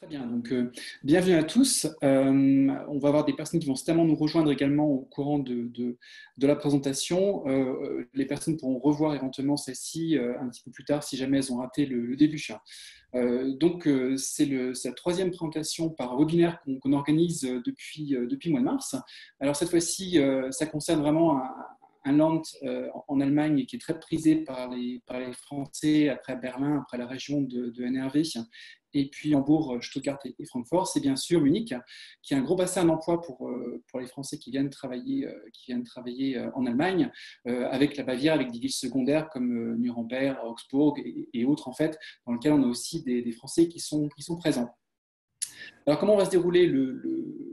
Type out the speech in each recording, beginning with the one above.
Très bien, donc bienvenue à tous. On va avoir des personnes qui vont certainement nous rejoindre également au courant de la présentation. Les personnes pourront revoir éventuellement celle-ci un petit peu plus tard si jamais elles ont raté le début. C'est la troisième présentation par webinaire qu'on organise depuis le mois de mars. Alors cette fois-ci, ça concerne vraiment un land en Allemagne qui est très prisé par les Français, après Berlin, après la région de NRW, et puis Hambourg, Stuttgart et Francfort. C'est bien sûr Munich, qui est un gros bassin d'emploi pour les Français qui viennent travailler en Allemagne, avec la Bavière, avec des villes secondaires comme Nuremberg, Augsbourg et autres, en fait, dans lesquelles on a aussi des Français qui sont présents. Alors, comment va se dérouler le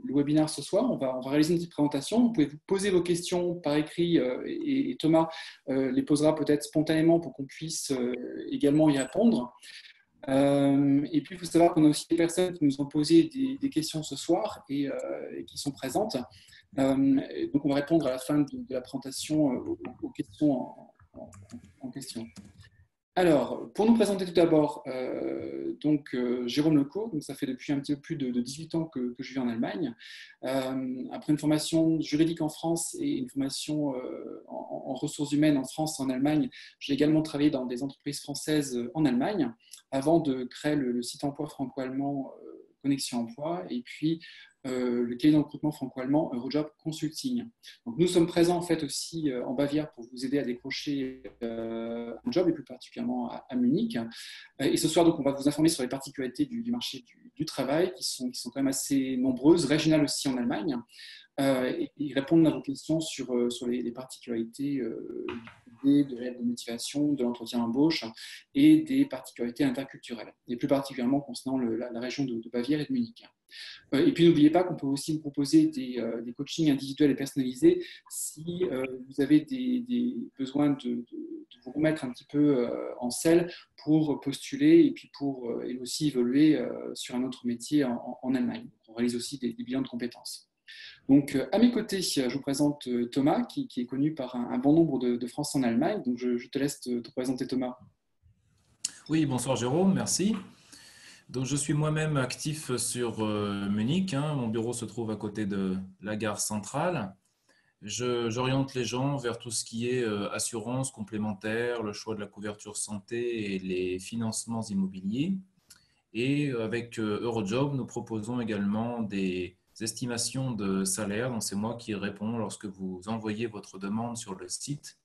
webinaire ce soir? On va réaliser une petite présentation. Vous pouvez vous poser vos questions par écrit et Thomas les posera peut-être spontanément pour qu'on puisse également y répondre. Et puis, il faut savoir qu'on a aussi des personnes qui nous ont posé des questions ce soir et qui sont présentes. Donc, on va répondre à la fin de la présentation aux questions en question. Alors, pour nous présenter tout d'abord, Jérôme Lecaux, donc ça fait depuis un petit peu plus de 18 ans que je vis en Allemagne. Après une formation juridique en France et une formation en ressources humaines en France et en Allemagne, j'ai également travaillé dans des entreprises françaises en Allemagne avant de créer le site emploi franco-allemand Connexion Emploi et puis le cabinet de recrutement franco-allemand Eurojob Consulting. Donc, nous sommes présents en fait aussi en Bavière pour vous aider à décrocher un job et plus particulièrement à Munich. Et ce soir, donc, on va vous informer sur les particularités du marché du travail qui sont quand même assez nombreuses, régionales aussi en Allemagne, et répondre à vos questions sur les particularités de l'aide de motivation, de l'entretien d'embauche et des particularités interculturelles, et plus particulièrement concernant la région de Bavière et de Munich. Et puis n'oubliez pas qu'on peut aussi vous proposer des coachings individuels et personnalisés si vous avez des besoins de vous remettre un petit peu en selle pour postuler et puis pour et aussi évoluer sur un autre métier en Allemagne. On réalise aussi des bilans de compétences. Donc, à mes côtés, je vous présente Thomas, qui est connu par un bon nombre de Français en Allemagne. Donc, je te laisse te présenter, Thomas. Oui, bonsoir Jérôme, merci. Donc, je suis moi-même actif sur Munich, hein. Mon bureau se trouve à côté de la gare centrale. J'oriente les gens vers tout ce qui est assurance complémentaire, le choix de la couverture santé et les financements immobiliers. Et avec Eurojob, nous proposons également des estimations de salaire. Donc, c'est moi qui réponds lorsque vous envoyez votre demande sur le site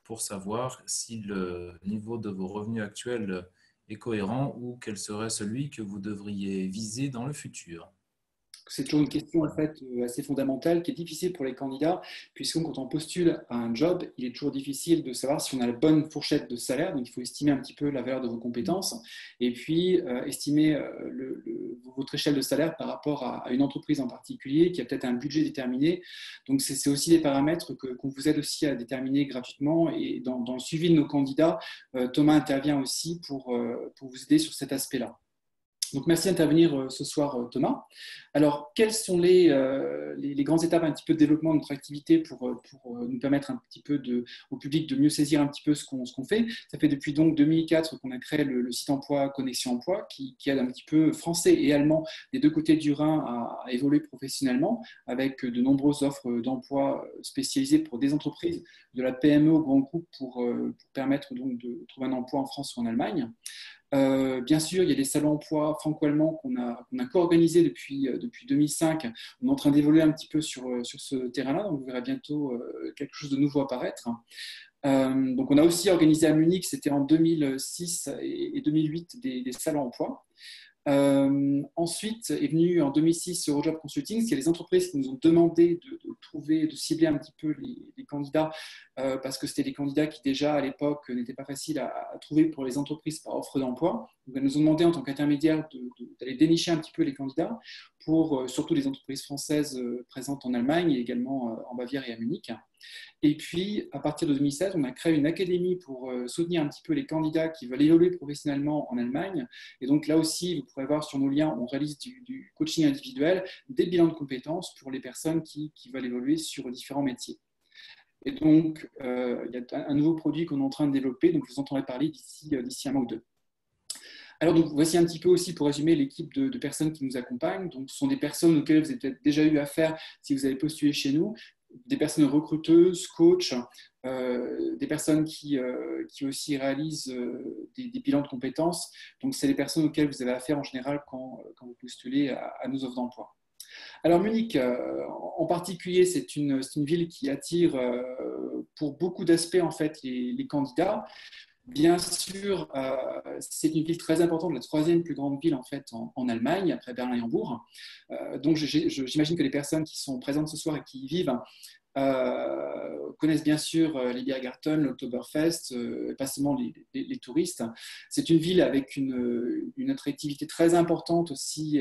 pour savoir si le niveau de vos revenus actuels est cohérent ou quel serait celui que vous devriez viser dans le futur. C'est toujours une question en Voilà. fait assez fondamentale qui est difficile pour les candidats, puisque quand on postule à un job, il est toujours difficile de savoir si on a la bonne fourchette de salaire. Donc, il faut estimer un petit peu la valeur de vos compétences et puis estimer votre échelle de salaire par rapport à une entreprise en particulier qui a peut-être un budget déterminé. Donc, c'est aussi des paramètres qu'on vous aide aussi à déterminer gratuitement. Et dans le suivi de nos candidats, Thomas intervient aussi pour vous aider sur cet aspect-là. Donc, merci d'intervenir ce soir, Thomas. Alors, quelles sont les grandes étapes un petit peu de développement de notre activité pour nous permettre un petit peu au public de mieux saisir un petit peu ce qu'on fait? Ça fait depuis donc 2004 qu'on a créé le site emploi Connexion Emploi qui aide un petit peu français et allemand des deux côtés du Rhin à évoluer professionnellement avec de nombreuses offres d'emploi spécialisées pour des entreprises, de la PME au grand groupe pour permettre donc de trouver un emploi en France ou en Allemagne. Bien sûr, il y a des salons emploi franco-allemands qu'on a co-organisés depuis 2005. On est en train d'évoluer un petit peu sur ce terrain-là, donc vous verrez bientôt quelque chose de nouveau apparaître. Donc, on a aussi organisé à Munich, c'était en 2006 et 2008, des salons emploi. Ensuite est venu en 2006 Eurojob Consulting, c'est les entreprises qui nous ont demandé de trouver, de cibler un petit peu les candidats parce que c'était des candidats qui déjà à l'époque n'étaient pas faciles à trouver pour les entreprises par offre d'emploi. Donc, elles nous ont demandé en tant qu'intermédiaire d'aller dénicher un petit peu les candidats pour surtout les entreprises françaises présentes en Allemagne et également en Bavière et à Munich. Et puis, à partir de 2016, on a créé une académie pour soutenir un petit peu les candidats qui veulent évoluer professionnellement en Allemagne. Et donc là aussi, vous pourrez voir sur nos liens, on réalise du coaching individuel, des bilans de compétences pour les personnes qui veulent évoluer sur différents métiers. Et donc, il y a un nouveau produit qu'on est en train de développer, donc je vous entendrai parler d'ici un mois ou deux. Alors, donc, voici un petit peu aussi pour résumer l'équipe de personnes qui nous accompagnent. Donc, ce sont des personnes auxquelles vous avez peut-être déjà eu affaire si vous avez postulé chez nous, des personnes recruteuses, coachs, des personnes qui aussi réalisent des bilans de compétences. Donc, c'est les personnes auxquelles vous avez affaire en général quand vous postulez à nos offres d'emploi. Alors, Munich, en particulier, c'est une ville qui attire pour beaucoup d'aspects en fait les candidats. Bien sûr, c'est une ville très importante, la troisième plus grande ville en fait en Allemagne, après Berlin et Hambourg. Donc, j'imagine que les personnes qui sont présentes ce soir et qui y vivent connaissent bien sûr les Biergarten, l'Oktoberfest, pas seulement les touristes. C'est une ville avec une attractivité très importante aussi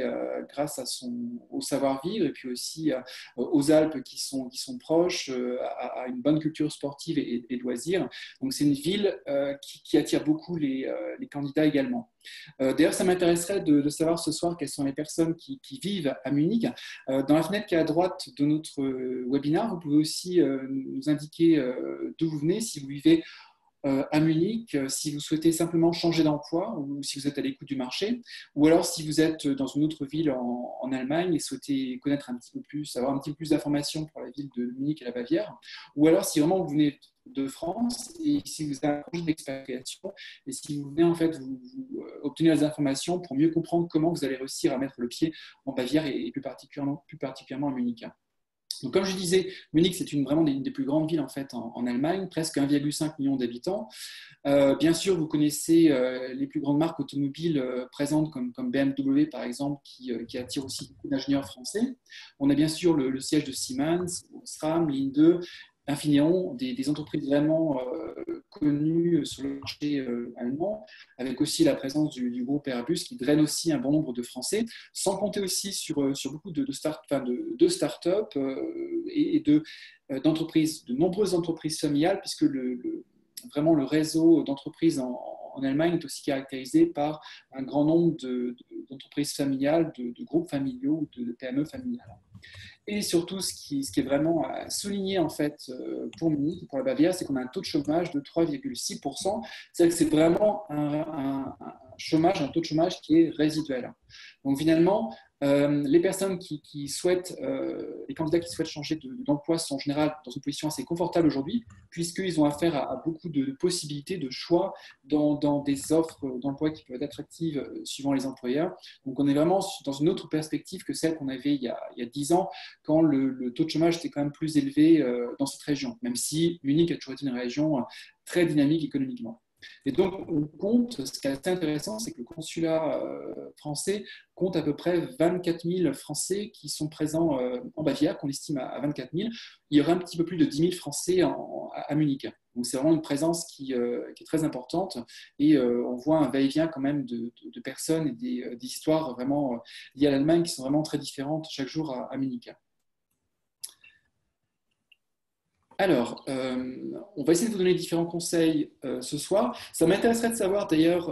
grâce au savoir-vivre et puis aussi aux Alpes qui sont proches, à une bonne culture sportive et de loisirs. Donc c'est une ville qui attire beaucoup les candidats également. D'ailleurs, ça m'intéresserait de savoir ce soir quelles sont les personnes qui vivent à Munich. Dans la fenêtre qui est à droite de notre webinaire, vous pouvez aussi nous indiquer d'où vous venez, si vous vivez à Munich, si vous souhaitez simplement changer d'emploi ou si vous êtes à l'écoute du marché, ou alors si vous êtes dans une autre ville en Allemagne et souhaitez connaître un petit peu plus, avoir un petit peu plus d'informations pour la ville de Munich et la Bavière, ou alors si vraiment vous venez de France et si vous avez un projet d'expatriation et si vous venez en fait vous obtenir des informations pour mieux comprendre comment vous allez réussir à mettre le pied en Bavière et plus particulièrement à Munich. Donc, comme je disais, Munich, c'est vraiment une des plus grandes villes en fait en Allemagne, presque 1,5 million d'habitants. Bien sûr, vous connaissez les plus grandes marques automobiles présentes comme BMW par exemple, qui attirent aussi beaucoup d'ingénieurs français. On a bien sûr le siège de Siemens, SRAM, Linde, Infineon, des entreprises vraiment connues sur le marché allemand, avec aussi la présence du groupe Airbus qui draine aussi un bon nombre de Français, sans compter aussi sur beaucoup de start-up et d'entreprises, de nombreuses entreprises familiales, puisque vraiment le réseau d'entreprises en Allemagne est aussi caractérisé par un grand nombre d'entreprises familiales, de groupes familiaux, de PME familiales. Et surtout, ce qui est vraiment à souligner en fait pour Munich, pour la Bavière, c'est qu'on a un taux de chômage de 3,6%. C'est-à-dire que c'est vraiment un taux de chômage qui est résiduel. Donc finalement, les personnes qui souhaitent, les candidats qui souhaitent changer d'emploi sont en général dans une position assez confortable aujourd'hui, puisqu'ils ont affaire à beaucoup de possibilités, de choix dans des offres d'emploi qui peuvent être attractives suivant les employeurs. Donc on est vraiment dans une autre perspective que celle qu'on avait il y a 10 ans, quand le taux de chômage était quand même plus élevé dans cette région, même si Munich a toujours été une région très dynamique économiquement. Et donc, on compte, ce qui est assez intéressant, c'est que le consulat français compte à peu près 24 000 Français qui sont présents en Bavière, qu'on estime à 24 000. Il y aura un petit peu plus de 10 000 Français à Munich. Donc, c'est vraiment une présence qui est très importante et on voit un va-et-vient quand même de personnes et des histoires vraiment liées à l'Allemagne qui sont vraiment très différentes chaque jour à Munich. Alors, on va essayer de vous donner différents conseils ce soir. Ça m'intéresserait de savoir d'ailleurs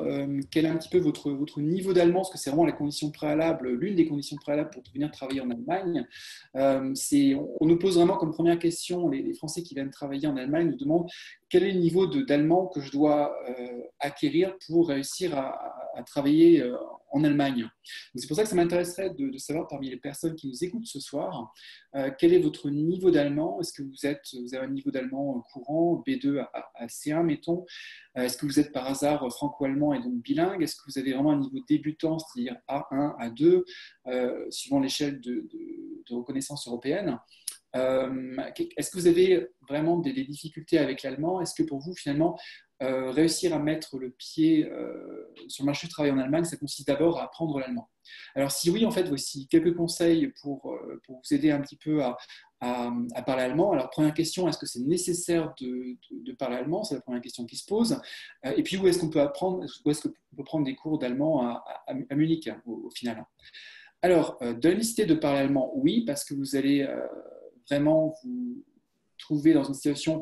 quel est un petit peu votre niveau d'allemand, parce que c'est vraiment la condition préalable, l'une des conditions préalables pour venir travailler en Allemagne. On nous pose vraiment comme première question, les Français qui viennent travailler en Allemagne nous demandent quel est le niveau d'allemand que je dois acquérir pour réussir à travailler en Allemagne. C'est pour ça que ça m'intéresserait de savoir parmi les personnes qui nous écoutent ce soir, quel est votre niveau d'allemand? Est-ce que vous avez un niveau d'allemand courant, B2 à C1, mettons? Est-ce que vous êtes par hasard franco-allemand et donc bilingue? Est-ce que vous avez vraiment un niveau débutant, c'est-à-dire A1, A2, suivant l'échelle de reconnaissance européenne? Est-ce que vous avez vraiment des difficultés avec l'allemand? Est-ce que pour vous, finalement, réussir à mettre le pied sur le marché du travail en Allemagne, ça consiste d'abord à apprendre l'allemand? Alors si oui, en fait, voici quelques conseils pour vous aider un petit peu à parler allemand. Alors première question, est-ce que c'est nécessaire de parler allemand? C'est la première question qui se pose. Et puis où est-ce qu'on peut apprendre, où est-ce qu'on peut prendre des cours d'allemand à Munich au final? Alors, de la nécessité de parler allemand, oui, parce que vous allez vraiment vous trouver dans une situation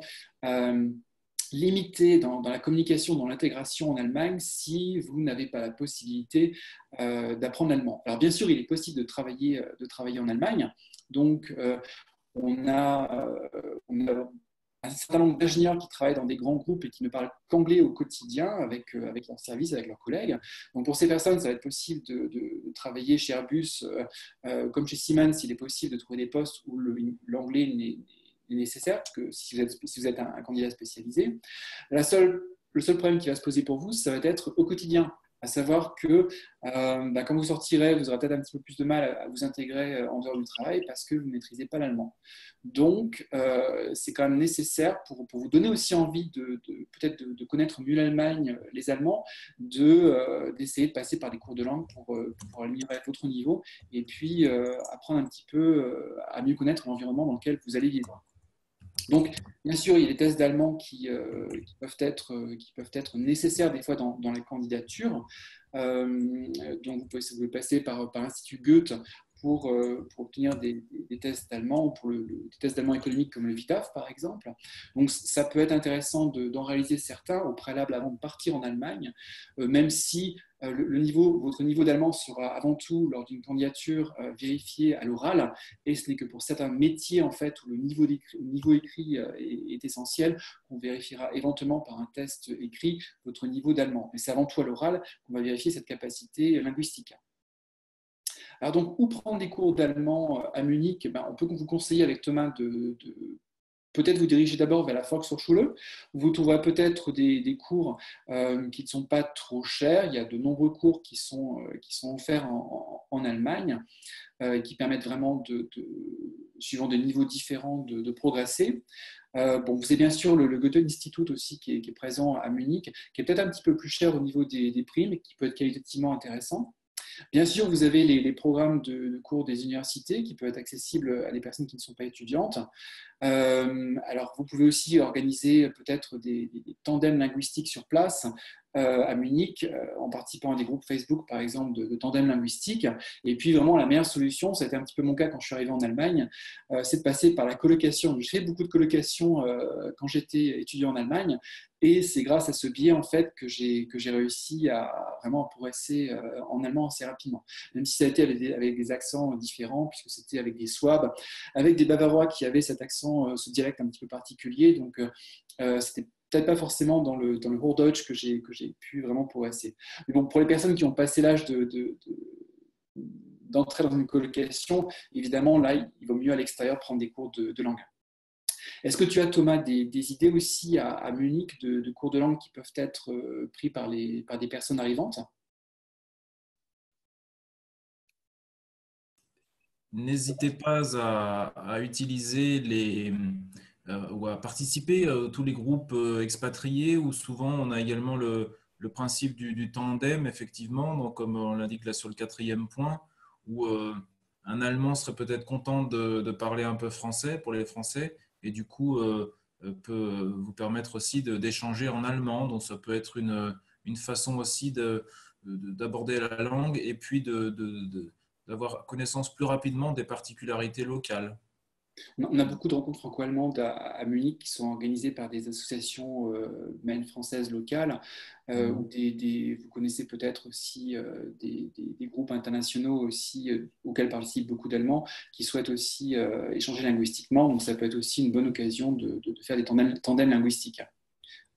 limitée dans la communication, dans l'intégration en Allemagne, si vous n'avez pas la possibilité d'apprendre l'allemand. Alors bien sûr, il est possible de travailler en Allemagne. Donc, on a un certain nombre d'ingénieurs qui travaillent dans des grands groupes et qui ne parlent qu'anglais au quotidien avec leurs services, avec leurs collègues. Donc pour ces personnes, ça va être possible de travailler chez Airbus, comme chez Siemens, il est possible de trouver des postes où l'anglais n'est nécessaire, parce que si vous êtes un candidat spécialisé. Le seul problème qui va se poser pour vous, ça va être au quotidien. À savoir que quand vous sortirez, vous aurez peut-être un petit peu plus de mal à vous intégrer en dehors du travail parce que vous ne maîtrisez pas l'allemand. Donc, c'est quand même nécessaire pour vous donner aussi envie peut-être de connaître mieux l'Allemagne, les Allemands, d'essayer de passer par des cours de langue pour améliorer votre niveau et puis apprendre un petit peu à mieux connaître l'environnement dans lequel vous allez vivre. Donc, bien sûr, il y a des tests d'allemand qui peuvent être nécessaires des fois dans les candidatures. Donc, vous pouvez passer par l'Institut Goethe pour obtenir des tests d'allemand ou pour des tests d'allemand économique comme le VITAF, par exemple. Donc, ça peut être intéressant d'en réaliser certains au préalable avant de partir en Allemagne, même si votre niveau d'allemand sera avant tout, lors d'une candidature, vérifié à l'oral, et ce n'est que pour certains métiers en fait, où le niveau écrit est essentiel, qu'on vérifiera éventuellement par un test écrit votre niveau d'allemand. Mais c'est avant tout à l'oral qu'on va vérifier cette capacité linguistique. Alors donc, où prendre des cours d'allemand à Munich? On peut vous conseiller avec Thomas de peut-être vous diriger d'abord vers la Volkshochschule. Vous trouverez peut-être des cours qui ne sont pas trop chers. Il y a de nombreux cours qui sont offerts en Allemagne, qui permettent vraiment, suivant des niveaux différents, de progresser. Vous avez bien sûr le Goethe-Institut aussi qui est présent à Munich, qui est peut-être un petit peu plus cher au niveau des prix, mais qui peut être qualitativement intéressant. Bien sûr, vous avez les programmes de cours des universités qui peuvent être accessibles à des personnes qui ne sont pas étudiantes. Alors, vous pouvez aussi organiser peut-être des tandems linguistiques sur place à Munich, en participant à des groupes Facebook, par exemple, de tandems linguistiques. Et puis, vraiment, la meilleure solution, ça a été un petit peu mon cas quand je suis arrivé en Allemagne, c'est de passer par la colocation. J'ai fait beaucoup de colocations quand j'étais étudiant en Allemagne. Et c'est grâce à ce biais, en fait, que j'ai réussi à vraiment progresser en allemand assez rapidement. Même si ça a été avec des accents différents, puisque c'était avec des Swabes, avec des Bavarois qui avaient cet accent, ce dialecte un petit peu particulier. Donc, c'était peut-être pas forcément dans le Hochdeutsch que j'ai pu vraiment progresser. Mais bon, pour les personnes qui ont passé l'âge d'entrer dans une colocation, évidemment, là, il vaut mieux à l'extérieur prendre des cours de langue. Est-ce que tu as, Thomas, des idées aussi à Munich de cours de langue qui peuvent être pris par des personnes arrivantes? N'hésitez pas à utiliser ou à participer à tous les groupes expatriés où souvent on a également le principe du tandem, effectivement, donc comme on l'indique là sur le quatrième point, où un Allemand serait peut-être content de parler un peu français pour les Français et du coup peut vous permettre aussi d'échanger en allemand. Donc ça peut être une façon aussi d'aborder la langue et puis d'avoir connaissance plus rapidement des particularités locales. On a beaucoup de rencontres franco-allemandes à Munich qui sont organisées par des associations même françaises locales, ou vous connaissez peut-être aussi des groupes internationaux aussi, auxquels participent beaucoup d'Allemands, qui souhaitent aussi échanger linguistiquement. Donc ça peut être aussi une bonne occasion de faire des tandems linguistiques.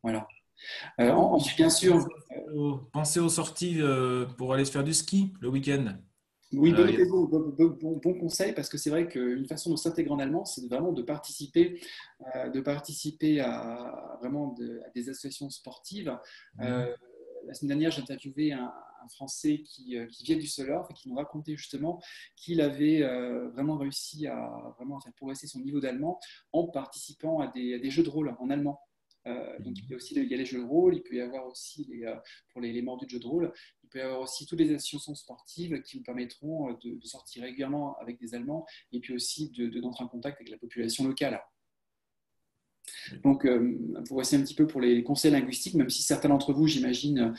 Voilà. Ensuite, bien sûr, Pensez aux sorties pour aller se faire du ski le week-end. oui, bonne Euh, il y a- occasion, bon conseil, parce que c'est vrai qu'une façon de s'intégrer en allemand, c'est vraiment de participer à des associations sportives. La semaine dernière, j'ai interviewé un Français qui vient du Solorf et qui nous racontait justement qu'il avait vraiment réussi vraiment à faire progresser son niveau d'allemand en participant à des jeux de rôle en allemand. Donc il y a les jeux de rôle, il peut y avoir aussi pour les mordus de jeux de rôle, il peut y avoir aussi toutes les associations sportives qui vous permettront de sortir régulièrement avec des Allemands et puis aussi d'entrer en contact avec la population locale. Donc, voici un petit peu pour les conseils linguistiques, même si certains d'entre vous, j'imagine,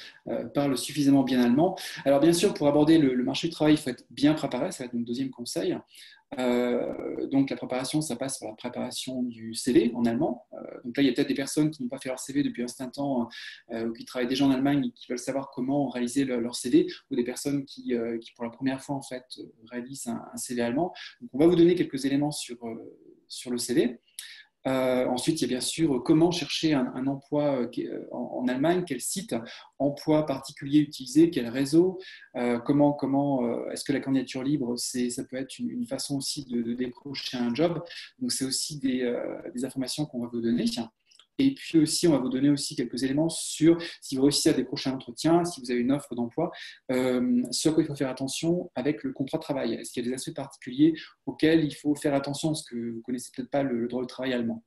parlent suffisamment bien allemand. Alors, bien sûr, pour aborder le marché du travail, il faut être bien préparé, ça va être mon deuxième conseil. Donc, la préparation, ça passe par la préparation du CV en allemand. Donc là, il y a peut-être des personnes qui n'ont pas fait leur CV depuis un certain temps ou qui travaillent déjà en Allemagne et qui veulent savoir comment réaliser leur CV, ou des personnes qui, pour la première fois, en fait, réalisent un CV allemand. Donc, on va vous donner quelques éléments sur le CV. Ensuite, il y a bien sûr comment chercher un emploi en Allemagne, quel site emploi particulier utiliser, quel réseau, est-ce que la candidature libre, ça peut être une façon aussi de décrocher un job. Donc, c'est aussi des informations qu'on va vous donner. Et puis aussi, on va vous donner aussi quelques éléments sur si vous réussissez à décrocher un entretien, si vous avez une offre d'emploi, ce à quoi il faut faire attention avec le contrat de travail. Est-ce qu'il y a des aspects particuliers auxquels il faut faire attention parce que vous ne connaissez peut-être pas le droit du travail allemand.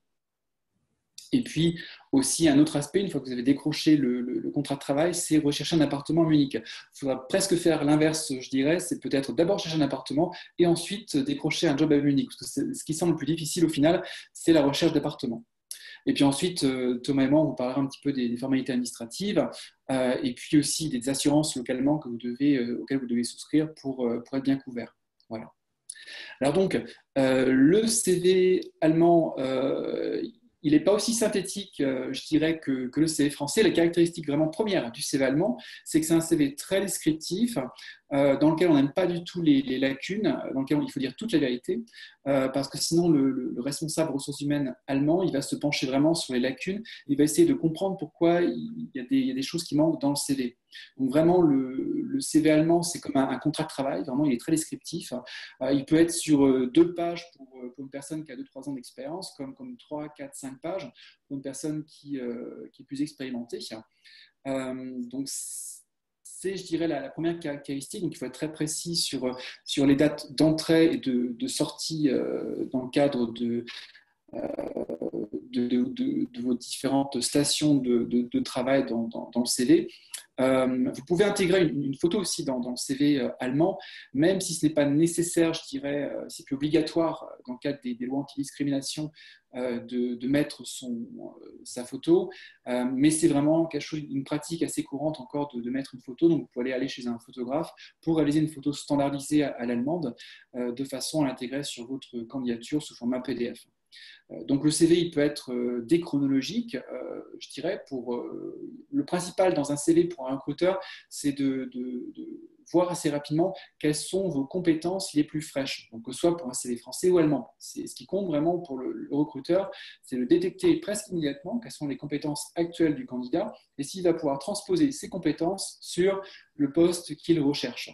Et puis aussi un autre aspect, une fois que vous avez décroché le contrat de travail, c'est rechercher un appartement à Munich. Il faudra presque faire l'inverse, je dirais, c'est peut-être d'abord chercher un appartement et ensuite décrocher un job à Munich. Parce que ce qui semble le plus difficile au final, c'est la recherche d'appartement. Et puis ensuite, Thomas et moi, on vous parlera un petit peu des formalités administratives et puis aussi des assurances localement auxquelles vous devez souscrire pour être bien couvert. Voilà. Alors donc, le CV allemand, il n'est pas aussi synthétique, je dirais, que le CV français. La caractéristique vraiment première du CV allemand, c'est que c'est un CV très descriptif, dans lequel on n'aime pas du tout les lacunes, dans lequel il faut dire toute la vérité, parce que sinon le responsable ressources humaines allemand, il va se pencher vraiment sur les lacunes, il va essayer de comprendre pourquoi il y a des choses qui manquent dans le CV. Donc vraiment, le CV allemand, c'est comme un contrat de travail, vraiment, il est très descriptif. Il peut être sur 2 pages pour une personne qui a 2-3 ans d'expérience, comme 3, 4, 5 pages pour une personne qui est plus expérimentée. Donc, c'est, je dirais, la première caractéristique. Donc, il faut être très précis sur les dates d'entrée et de sortie dans le cadre de vos différentes stations de travail dans le CV. Vous pouvez intégrer une photo aussi dans le CV allemand, même si ce n'est pas nécessaire, je dirais, c'est plus obligatoire dans le cadre des lois anti-discrimination de mettre sa photo, mais c'est vraiment une pratique assez courante encore de mettre une photo. Donc vous pouvez aller chez un photographe pour réaliser une photo standardisée à l'allemande de façon à l'intégrer sur votre candidature sous format PDF. Donc le CV, il peut être déchronologique, je dirais. Le principal dans un CV pour un recruteur, c'est de voir assez rapidement quelles sont vos compétences les plus fraîches, donc que ce soit pour un CV français ou allemand. C'est ce qui compte vraiment pour le recruteur, c'est de détecter presque immédiatement quelles sont les compétences actuelles du candidat et s'il va pouvoir transposer ces compétences sur le poste qu'il recherche.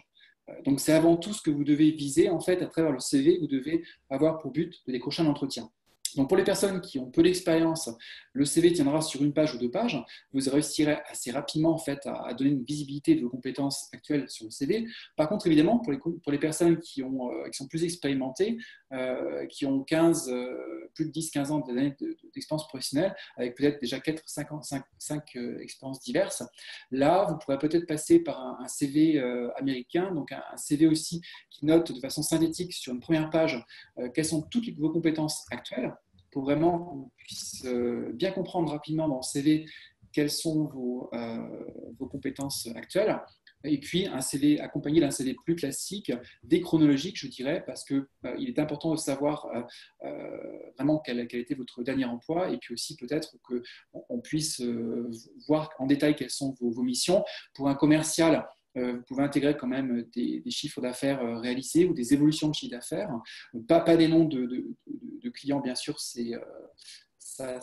Donc c'est avant tout ce que vous devez viser en fait à travers le CV. Vous devez avoir pour but de décrocher un entretien. Donc pour les personnes qui ont peu d'expérience, le CV tiendra sur 1 page ou 2 pages. Vous réussirez assez rapidement en fait, à donner une visibilité de vos compétences actuelles sur le CV. Par contre, évidemment, pour les personnes qui sont plus expérimentées, qui ont plus de 10-15 ans d'expérience professionnelle, avec peut-être déjà 5 expériences diverses, là, vous pourrez peut-être passer par un CV américain, donc un CV aussi qui note de façon synthétique sur une première page quelles sont toutes vos compétences actuelles, pour vraiment qu'on puisse bien comprendre rapidement dans le CV quelles sont vos compétences actuelles. Et puis un CV accompagné d'un CV plus classique, déchronologique, je dirais, parce qu'il est important de savoir vraiment quel a été votre dernier emploi, et puis aussi peut-être qu'on puisse voir en détail quelles sont vos missions. Pour un commercial, vous pouvez intégrer quand même des chiffres d'affaires réalisés ou des évolutions de chiffre d'affaires. Pas des noms de clients, bien sûr, ça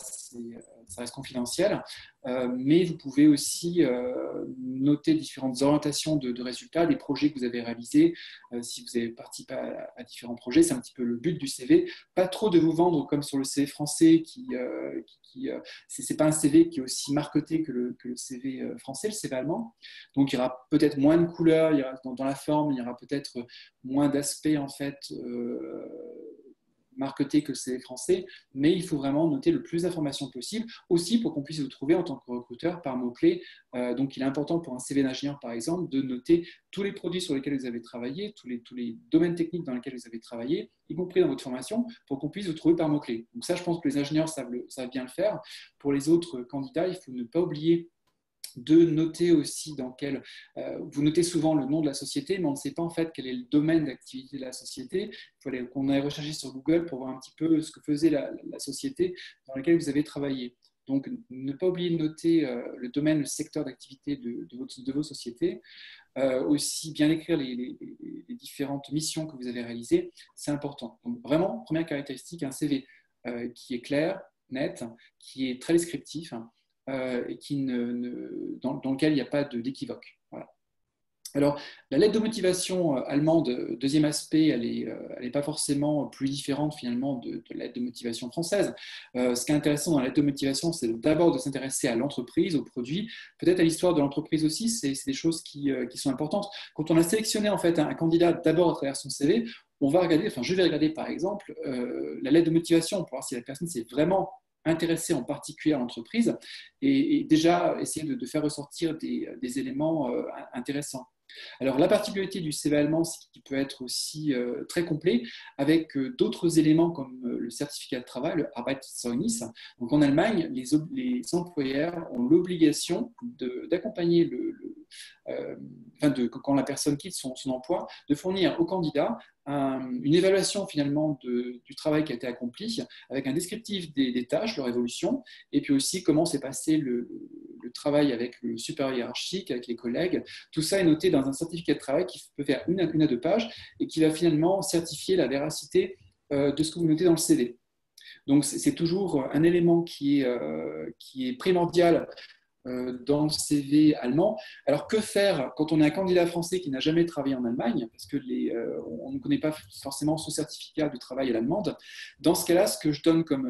reste confidentiel, mais vous pouvez aussi noter différentes orientations de résultats, des projets que vous avez réalisés, si vous avez participé à différents projets. C'est un petit peu le but du CV. Pas trop de vous vendre comme sur le CV français, c'est pas un CV qui est aussi marketé que le CV français, le CV allemand. Donc il y aura peut-être moins de couleurs, dans la forme, il y aura peut-être moins d'aspects en fait marketé que c'est français, mais il faut vraiment noter le plus d'informations possible, aussi pour qu'on puisse vous trouver en tant que recruteur par mots-clés. Donc il est important pour un CV d'ingénieur, par exemple, de noter tous les produits sur lesquels vous avez travaillé, tous les domaines techniques dans lesquels vous avez travaillé, y compris dans votre formation, pour qu'on puisse vous trouver par mots-clés. Donc ça, je pense que les ingénieurs savent bien le faire. Pour les autres candidats, il faut ne pas oublier de noter aussi vous notez souvent le nom de la société, mais on ne sait pas en fait quel est le domaine d'activité de la société. Il faut qu'on aille rechercher sur Google pour voir un petit peu ce que faisait la société dans laquelle vous avez travaillé. Donc, ne pas oublier de noter le domaine, le secteur d'activité de vos sociétés. Aussi, bien écrire les différentes missions que vous avez réalisées, c'est important. Donc, vraiment, première caractéristique, un CV qui est clair, net, qui est très descriptif et dans lequel il n'y a pas d'équivoque. Voilà. Alors, la lettre de motivation allemande, deuxième aspect, elle est pas forcément plus différente finalement de la lettre de motivation française. Ce qui est intéressant dans la lettre de motivation, c'est d'abord de s'intéresser à l'entreprise, au produit, peut-être à l'histoire de l'entreprise aussi, c'est des choses qui sont importantes. Quand on a sélectionné en fait un candidat d'abord à travers son CV, on va regarder, enfin je vais regarder par exemple la lettre de motivation pour voir si la personne s'est vraiment intéressée en particulier à l'entreprise et déjà essayer de faire ressortir des éléments intéressants. Alors, la particularité du CV allemand, c'est qu'il peut être aussi très complet avec d'autres éléments comme le certificat de travail, le Arbeitszeugnis. Donc, en Allemagne, les employeurs ont l'obligation d'accompagner quand la personne quitte son emploi, de fournir au candidat une évaluation finalement du travail qui a été accompli avec un descriptif des tâches, leur évolution, et puis aussi comment s'est passé le travail avec le supérieur hiérarchique, avec les collègues. Tout ça est noté dans un certificat de travail qui peut faire une à deux pages et qui va finalement certifier la véracité de ce que vous notez dans le CV. Donc c'est toujours un élément qui est primordial dans le CV allemand. Alors, que faire quand on est un candidat français qui n'a jamais travaillé en Allemagne, parce que on ne connaît pas forcément ce certificat de travail à l'allemande. Dans ce cas-là, ce que je donne comme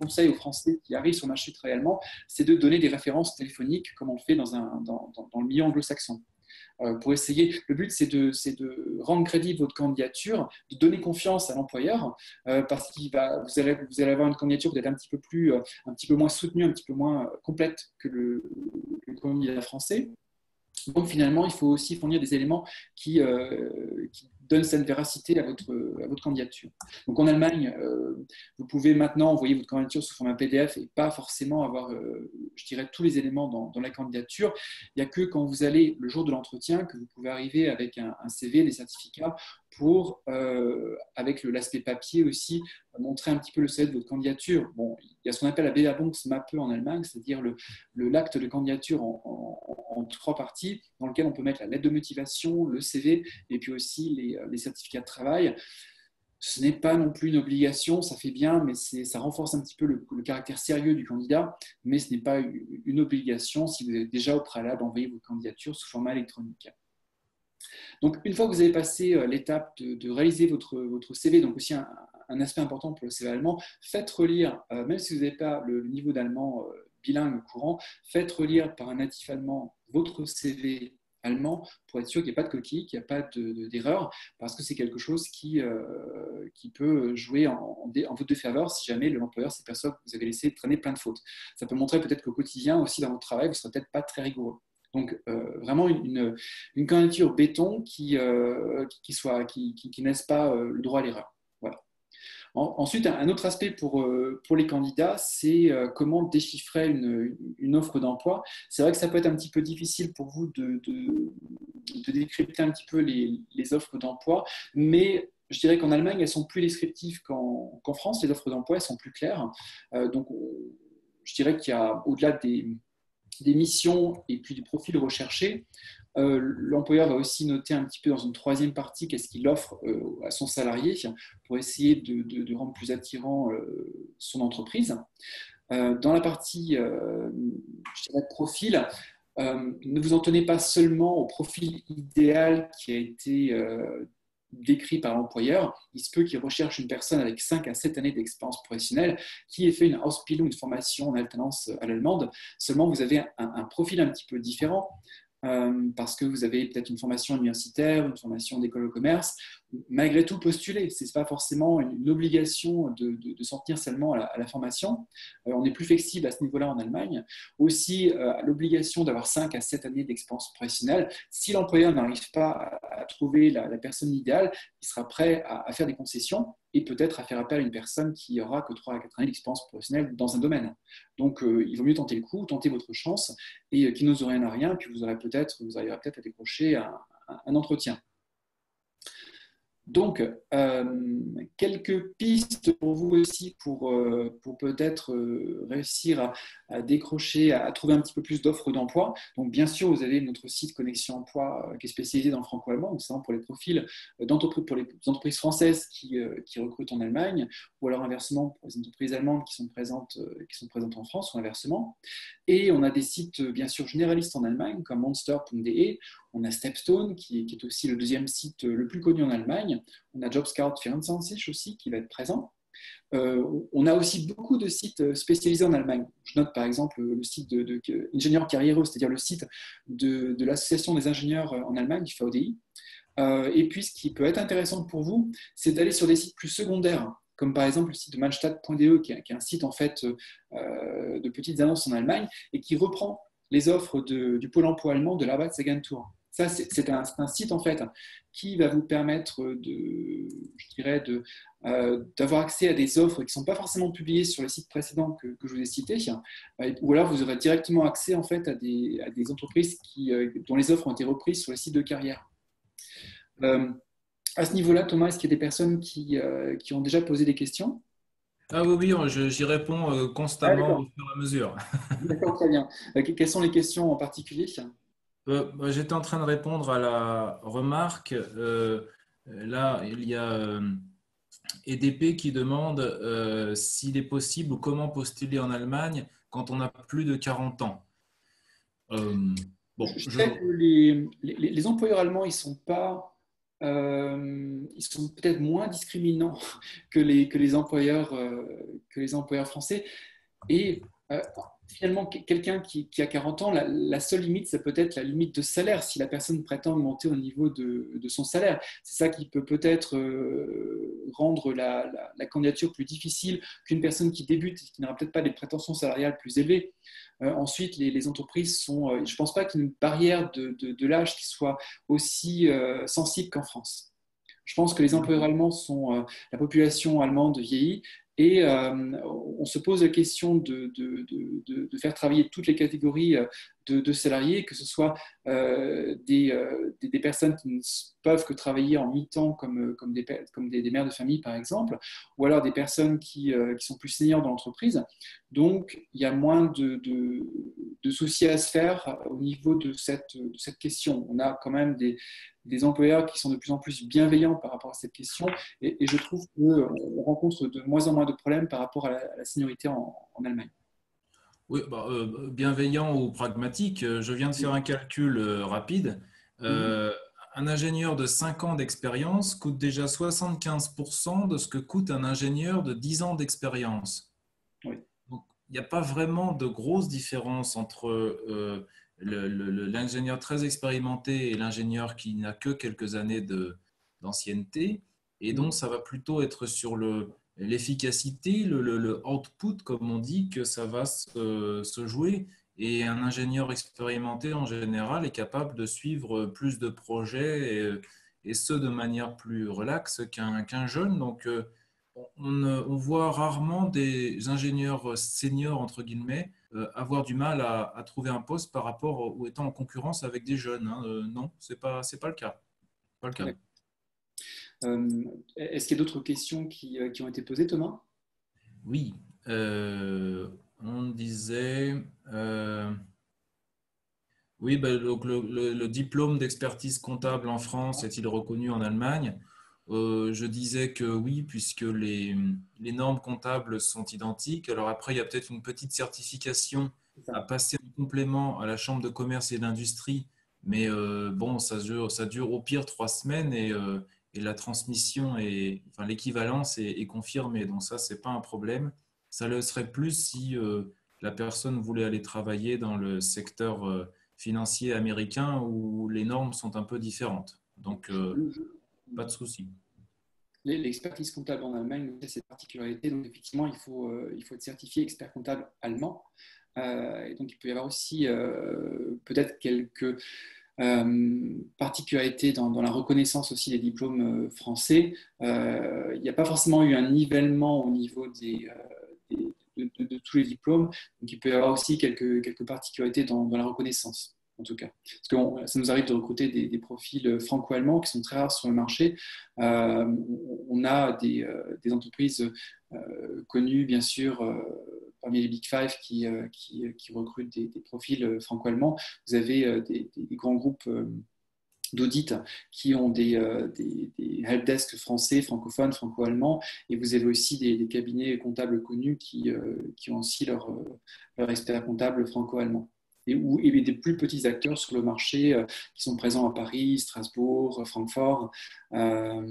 conseil aux Français qui arrivent sur le marché du travail allemand, c'est de donner des références téléphoniques, comme on le fait dans le milieu anglo-saxon. Pour essayer, le but c'est de rendre crédible votre candidature, de donner confiance à l'employeur, parce que vous allez avoir une candidature peut-être un petit peu moins soutenue, un petit peu moins complète que le candidat français. Donc finalement, il faut aussi fournir des éléments qui donnent cette véracité à votre candidature. Donc en Allemagne, vous pouvez maintenant envoyer votre candidature sous format PDF et pas forcément avoir, je dirais, tous les éléments dans la candidature. Il n'y a que quand vous allez le jour de l'entretien que vous pouvez arriver avec un CV, des certificats pour, avec l'aspect papier aussi, montrer un petit peu le CV de votre candidature. Bon, il y a ce qu'on appelle la Bewerbungsmappe en Allemagne, c'est-à-dire l'acte de candidature en trois parties, dans lequel on peut mettre la lettre de motivation, le CV et puis aussi les certificats de travail. Ce n'est pas non plus une obligation, ça fait bien, mais ça renforce un petit peu le caractère sérieux du candidat, mais ce n'est pas une obligation si vous avez déjà au préalable envoyé votre candidature sous format électronique. Donc, une fois que vous avez passé l'étape de réaliser votre CV, donc aussi un aspect important pour le CV allemand, faites relire, même si vous n'avez pas le niveau d'allemand bilingue courant, faites relire par un natif allemand votre CV allemand pour être sûr qu'il n'y a pas de coquille, qu'il n'y a pas d'erreur, parce que c'est quelque chose qui peut jouer en votre défaveur si jamais l'employeur s'aperçoit que vous avez laissé traîner plein de fautes. Ça peut montrer peut-être qu'au quotidien, aussi dans votre travail, vous ne serez peut-être pas très rigoureux. Donc, vraiment une candidature béton qui n'est pas le droit à l'erreur. Voilà. Ensuite, un autre aspect pour les candidats, c'est comment déchiffrer une offre d'emploi. C'est vrai que ça peut être un petit peu difficile pour vous de décrypter un petit peu les offres d'emploi, mais je dirais qu'en Allemagne, elles sont plus descriptives qu'en France. Les offres d'emploi, elles sont plus claires. Donc, je dirais qu'il y a, au-delà des missions et puis du profil recherché, l'employeur va aussi noter un petit peu dans une troisième partie qu'est-ce qu'il offre à son salarié pour essayer de rendre plus attirant son entreprise. Dans la partie je dirais, profil, ne vous en tenez pas seulement au profil idéal qui a été décrit par l'employeur. Il se peut qu'il recherche une personne avec 5 à 7 années d'expérience professionnelle qui ait fait une Ausbildung, une formation en alternance à l'allemande. Seulement, vous avez un profil un petit peu différent parce que vous avez peut-être une formation universitaire, une formation d'école de commerce. Malgré tout, postulez. Ce n'est pas forcément une obligation de s'en tenir seulement à la formation. On est plus flexible à ce niveau-là en Allemagne. Aussi, l'obligation d'avoir 5 à 7 années d'expérience professionnelle. Si l'employeur n'arrive pas à trouver la personne idéale, il sera prêt à faire des concessions et peut-être à faire appel à une personne qui aura que 3 à 4 années d'expérience professionnelle dans un domaine. Donc, il vaut mieux tenter le coup, tenter votre chance et qui n'ose rien à rien, puis vous arriverez peut-être à décrocher un entretien. Donc, quelques pistes pour vous aussi pour peut-être réussir à décrocher, à trouver un petit peu plus d'offres d'emploi. Donc, bien sûr, vous avez notre site Connexion Emploi qui est spécialisé dans le franco-allemand, donc c'est pour les profils d'entreprises, pour les entreprises françaises qui recrutent en Allemagne, ou alors inversement pour les entreprises allemandes qui sont présentes en France, ou inversement. Et on a des sites, bien sûr, généralistes en Allemagne, comme monster.de. On a Stepstone, qui est aussi le deuxième site le plus connu en Allemagne. On a JobScout24 aussi, qui va être présent. On a aussi beaucoup de sites spécialisés en Allemagne. Je note par exemple le site de Ingenieur Karriere, c'est-à-dire le site de l'Association des ingénieurs en Allemagne, du VDI. Et puis, ce qui peut être intéressant pour vous, c'est d'aller sur des sites plus secondaires, comme par exemple le site de Manstadt.de, qui est un site en fait de petites annonces en Allemagne et qui reprend les offres du pôle emploi allemand de l'Arbeitsagentur. Ça, c'est un site en fait qui va vous permettre d'avoir accès à des offres qui ne sont pas forcément publiées sur les sites précédents que je vous ai cités, ou alors vous aurez directement accès en fait à des entreprises dont les offres ont été reprises sur les sites de carrière. À ce niveau-là, Thomas, est-ce qu'il y a des personnes qui ont déjà posé des questions? Ah oui, oui, j'y réponds Ah, constamment au d'accord. fur et à mesure. D'accord, très bien. Quelles sont les questions en particulier? J'étais en train de répondre à la remarque. Là, il y a EDP qui demande s'il est possible ou comment postuler en Allemagne quand on a plus de 40 ans. Euh, bon, Je sais que les employeurs allemands, ils sont peut-être moins discriminants que les employeurs français. Et finalement, quelqu'un qui a 40 ans, la seule limite, c'est peut-être la limite de salaire, si la personne prétend monter au niveau de son salaire. C'est ça qui peut peut-être rendre la candidature plus difficile qu'une personne qui débute et qui n'aura peut-être pas des prétentions salariales plus élevées. Ensuite, les entreprises sont, je ne pense pas qu'il y ait une barrière de l'âge qui soit aussi sensible qu'en France. Je pense que les employeurs allemands sont, la population allemande vieillit et on se pose la question de faire travailler toutes les catégories de salariés, que ce soit des personnes qui ne peuvent que travailler en mi-temps comme des mères de famille par exemple, ou alors des personnes qui sont plus seniors dans l'entreprise. Donc il y a moins de soucis à se faire au niveau de cette question. On a quand même des employeurs qui sont de plus en plus bienveillants par rapport à cette question et je trouve qu'on rencontre de moins en moins de problèmes par rapport à la seniorité en Allemagne. Oui, bienveillant ou pragmatique, je viens de faire un calcul rapide. Mhm. Euh, un ingénieur de 5 ans d'expérience coûte déjà 75% de ce que coûte un ingénieur de 10 ans d'expérience. Oui. Donc, il n'y a pas vraiment de grosse différence entre l'ingénieur très expérimenté et l'ingénieur qui n'a que quelques années d'ancienneté. Et donc, Mhm. ça va plutôt être sur l'efficacité, le output, comme on dit, que ça va se jouer. Et un ingénieur expérimenté, en général, est capable de suivre plus de projets et ce, de manière plus relaxe qu'un jeune. Donc, on voit rarement des ingénieurs seniors, entre guillemets, avoir du mal à trouver un poste par rapport ou étant en concurrence avec des jeunes, hein. Non, c'est pas le cas. Pas le cas. D'accord. Est-ce qu'il y a d'autres questions qui ont été posées, Thomas? Oui, on disait, oui, ben, donc le diplôme d'expertise comptable en France est-il reconnu en Allemagne? Je disais que oui, puisque les normes comptables sont identiques. Alors après, il y a peut-être une petite certification C'est à ça. passer en complément à la Chambre de commerce et d'industrie, mais bon, ça dure au pire 3 semaines et la transmission enfin, l'équivalence est confirmée. Donc ça, c'est pas un problème. Ça le serait plus si la personne voulait aller travailler dans le secteur financier américain où les normes sont un peu différentes. Donc, pas de souci. L'expertise comptable en Allemagne a cette particularité. Donc, effectivement, il faut être certifié expert comptable allemand. Et donc, il peut y avoir aussi peut-être quelques particularité dans la reconnaissance aussi des diplômes français. Il n'y a pas forcément eu un nivellement au niveau de tous les diplômes, donc il peut y avoir aussi quelques particularités dans la reconnaissance. en tout cas. Parce que ça nous arrive de recruter des profils franco-allemands qui sont très rares sur le marché. On a des entreprises connues, bien sûr, parmi les Big Five qui recrutent des profils franco-allemands. Vous avez des grands groupes d'audit qui ont des helpdesk français, francophones, franco-allemands, et vous avez aussi des cabinets comptables connus qui ont aussi leur expert comptable franco-allemand. Et des plus petits acteurs sur le marché qui sont présents à Paris, Strasbourg, Francfort, dans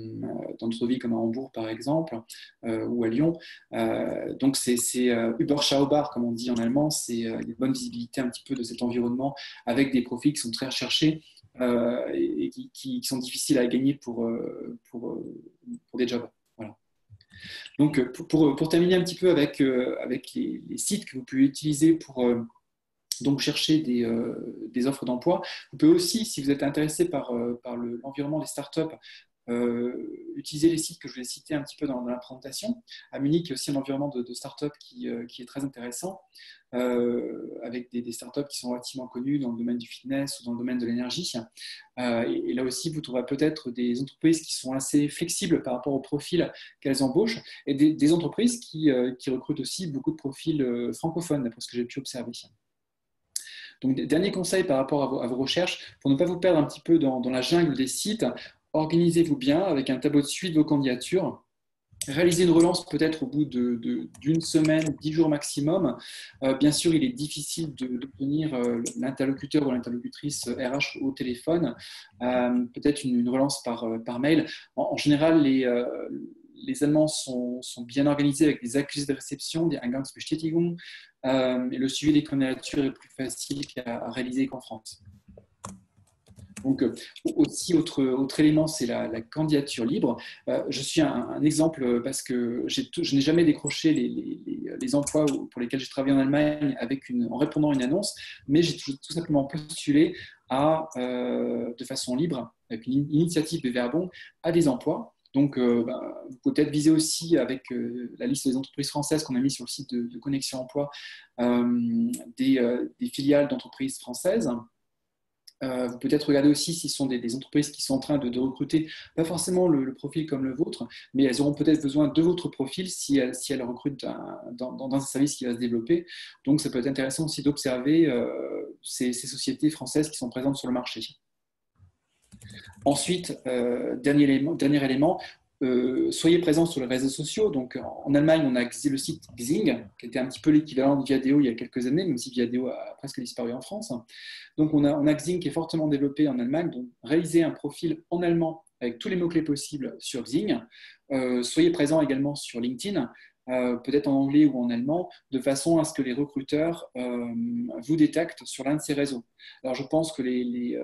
d'autres villes comme à Hambourg par exemple, ou à Lyon. Donc c'est Überschaubar, comme on dit en allemand, c'est une bonne visibilité un petit peu de cet environnement avec des profils qui sont très recherchés et qui sont difficiles à gagner pour des jobs. Voilà. Donc pour terminer un petit peu avec les sites que vous pouvez utiliser pour donc chercher des offres d'emploi. Vous pouvez aussi, si vous êtes intéressé par l'environnement des startups, utiliser les sites que je vous ai cités un petit peu dans la présentation. À Munich, il y a aussi un environnement de startups qui est très intéressant, avec des startups qui sont relativement connues dans le domaine du fitness ou dans le domaine de l'énergie. Et là aussi, vous trouverez peut-être des entreprises qui sont assez flexibles par rapport au profil qu'elles embauchent, et des entreprises qui recrutent aussi beaucoup de profils francophones, d'après ce que j'ai pu observer. Donc, dernier conseil par rapport à vos recherches, pour ne pas vous perdre un petit peu dans la jungle des sites, organisez-vous bien avec un tableau de suite de vos candidatures. Réalisez une relance peut-être au bout d'une semaine, 10 jours maximum. Bien sûr, il est difficile d'obtenir l'interlocuteur ou l'interlocutrice RH au téléphone. Peut-être une relance par mail. En général, les Allemands sont bien organisés avec des accusés de réception, des Eingangsbestätigung, et le suivi des candidatures est plus facile à réaliser qu'en France. Donc, aussi, autre élément, c'est la candidature libre. Je suis un exemple parce que je n'ai jamais décroché les emplois pour lesquels j'ai travaillé en Allemagne en répondant à une annonce, mais j'ai tout simplement postulé de façon libre, avec une initiative de Verbon, à des emplois. Donc, vous pouvez peut-être viser aussi avec la liste des entreprises françaises qu'on a mis sur le site de Connexion Emploi, des filiales d'entreprises françaises. Vous pouvez peut-être regarder aussi si ce sont des entreprises qui sont en train de recruter, pas forcément le profil comme le vôtre, mais elles auront peut-être besoin de votre profil si elles recrutent dans un service qui va se développer. Donc, ça peut être intéressant aussi d'observer ces sociétés françaises qui sont présentes sur le marché. Ensuite, dernier élément, soyez présents sur les réseaux sociaux. Donc, en Allemagne, on a le site Xing, qui était un petit peu l'équivalent de Viadeo il y a quelques années, même si Viadeo a presque disparu en France. Donc, on a Xing qui est fortement développé en Allemagne. Donc, réalisez un profil en allemand avec tous les mots-clés possibles sur Xing. Soyez présents également sur LinkedIn, peut-être en anglais ou en allemand, de façon à ce que les recruteurs vous détectent sur l'un de ces réseaux. Alors, je pense que les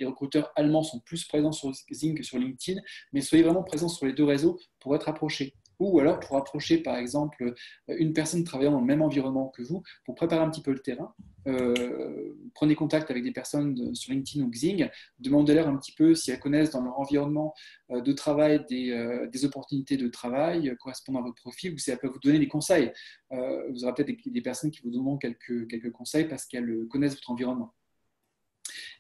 recruteurs allemands sont plus présents sur Xing que sur LinkedIn, mais soyez vraiment présents sur les deux réseaux pour être approchés. Ou alors pour approcher, par exemple, une personne travaillant dans le même environnement que vous, pour préparer un petit peu le terrain. Prenez contact avec des personnes sur LinkedIn ou Xing, demandez-leur un petit peu si elles connaissent dans leur environnement de travail des opportunités de travail correspondant à votre profil, ou si elles peuvent vous donner des conseils. Vous aurez peut-être des personnes qui vous donneront quelques conseils parce qu'elles connaissent votre environnement.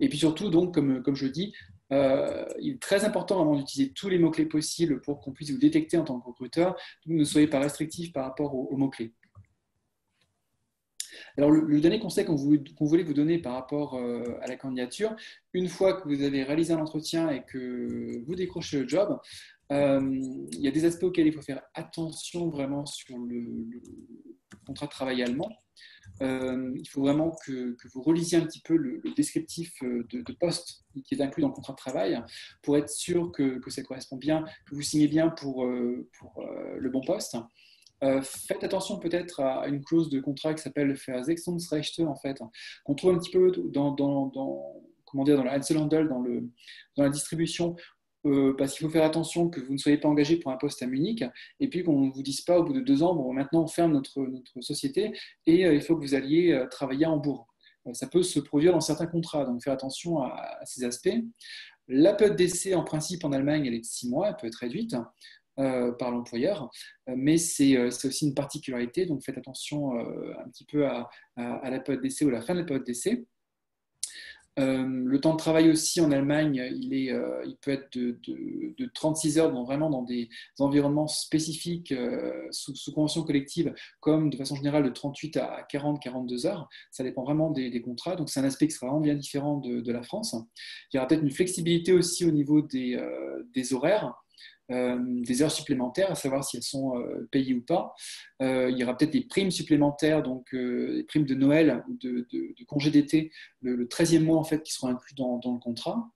Et puis surtout, donc, comme je le dis, il est très important vraiment d'utiliser tous les mots-clés possibles pour qu'on puisse vous détecter en tant que recruteur. Donc, ne soyez pas restrictif par rapport aux mots-clés. Alors, le dernier conseil qu'on voulait vous donner par rapport à la candidature, une fois que vous avez réalisé un entretien et que vous décrochez le job, il y a des aspects auxquels il faut faire attention vraiment sur le contrat de travail allemand. Il faut vraiment que vous relisiez un petit peu le descriptif de poste qui est inclus dans le contrat de travail pour être sûr que ça correspond bien, que vous signez bien pour le bon poste. Faites attention peut-être à une clause de contrat qui s'appelle Versetzungsrechte, en fait, qu'on trouve un petit peu dans la Einzelhandel, dans la distribution, parce qu'il faut faire attention que vous ne soyez pas engagé pour un poste à Munich et puis qu'on ne vous dise pas au bout de 2 ans, bon, maintenant on ferme notre société et il faut que vous alliez travailler à Hambourg. Ça peut se produire dans certains contrats, donc faites attention à ces aspects. La période d'essai, en principe, en Allemagne, elle est de 6 mois, elle peut être réduite par l'employeur, mais c'est aussi une particularité, donc faites attention un petit peu à la période d'essai ou à la fin de la période d'essai. Le temps de travail aussi en Allemagne, il peut être de 36 heures, vraiment dans des environnements spécifiques sous convention collective, comme de façon générale de 38 à 42 heures. Ça dépend vraiment des contrats. Donc c'est un aspect qui sera vraiment bien différent de la France. Il y aura peut-être une flexibilité aussi au niveau des horaires. Des heures supplémentaires, à savoir si elles sont payées ou pas. Il y aura peut-être des primes supplémentaires, donc des primes de Noël ou de congés d'été, le 13e mois en fait, qui seront inclus dans le contrat.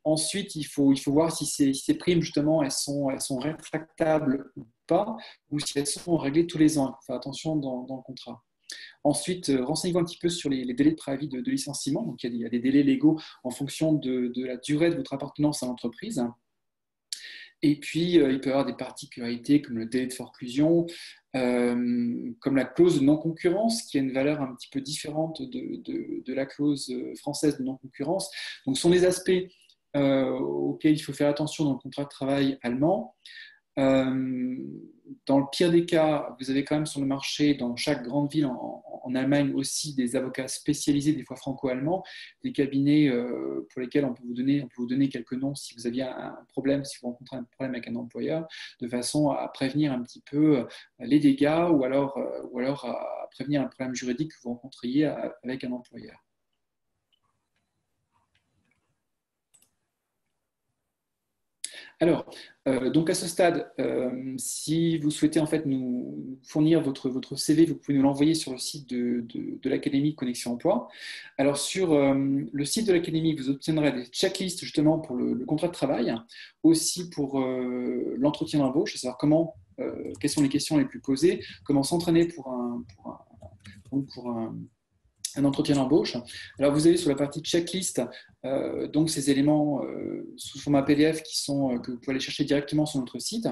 Ensuite, il faut voir si ces primes, justement, elles sont rétractables ou pas, ou si elles sont réglées tous les ans. Il faut faire attention dans le contrat. Ensuite, renseignez-vous un petit peu sur les délais de préavis de licenciement. Donc, il y a des délais légaux en fonction de la durée de votre appartenance à l'entreprise. Et puis, il peut y avoir des particularités comme le délai de forclusion, comme la clause de non-concurrence, qui a une valeur un petit peu différente de la clause française de non-concurrence. Donc, ce sont des aspects auxquels il faut faire attention dans le contrat de travail allemand. Dans le pire des cas, vous avez quand même sur le marché, dans chaque grande ville en Allemagne aussi, des avocats spécialisés, des fois franco-allemands, des cabinets pour lesquels on peut vous donner quelques noms si vous aviez un problème, si vous rencontrez un problème avec un employeur, de façon à prévenir un petit peu les dégâts ou alors à prévenir un problème juridique que vous rencontriez avec un employeur. Alors, donc à ce stade, si vous souhaitez en fait nous fournir votre CV, vous pouvez nous l'envoyer sur le site de l'Académie Connexion Emploi. Alors sur le site de l'Académie, vous obtiendrez des checklists justement pour le contrat de travail, aussi pour l'entretien d'embauche, à savoir quelles sont les questions les plus posées, comment s'entraîner pour un entretien d'embauche. Alors, vous avez sur la partie checklist donc ces éléments sous format PDF que vous pouvez aller chercher directement sur notre site.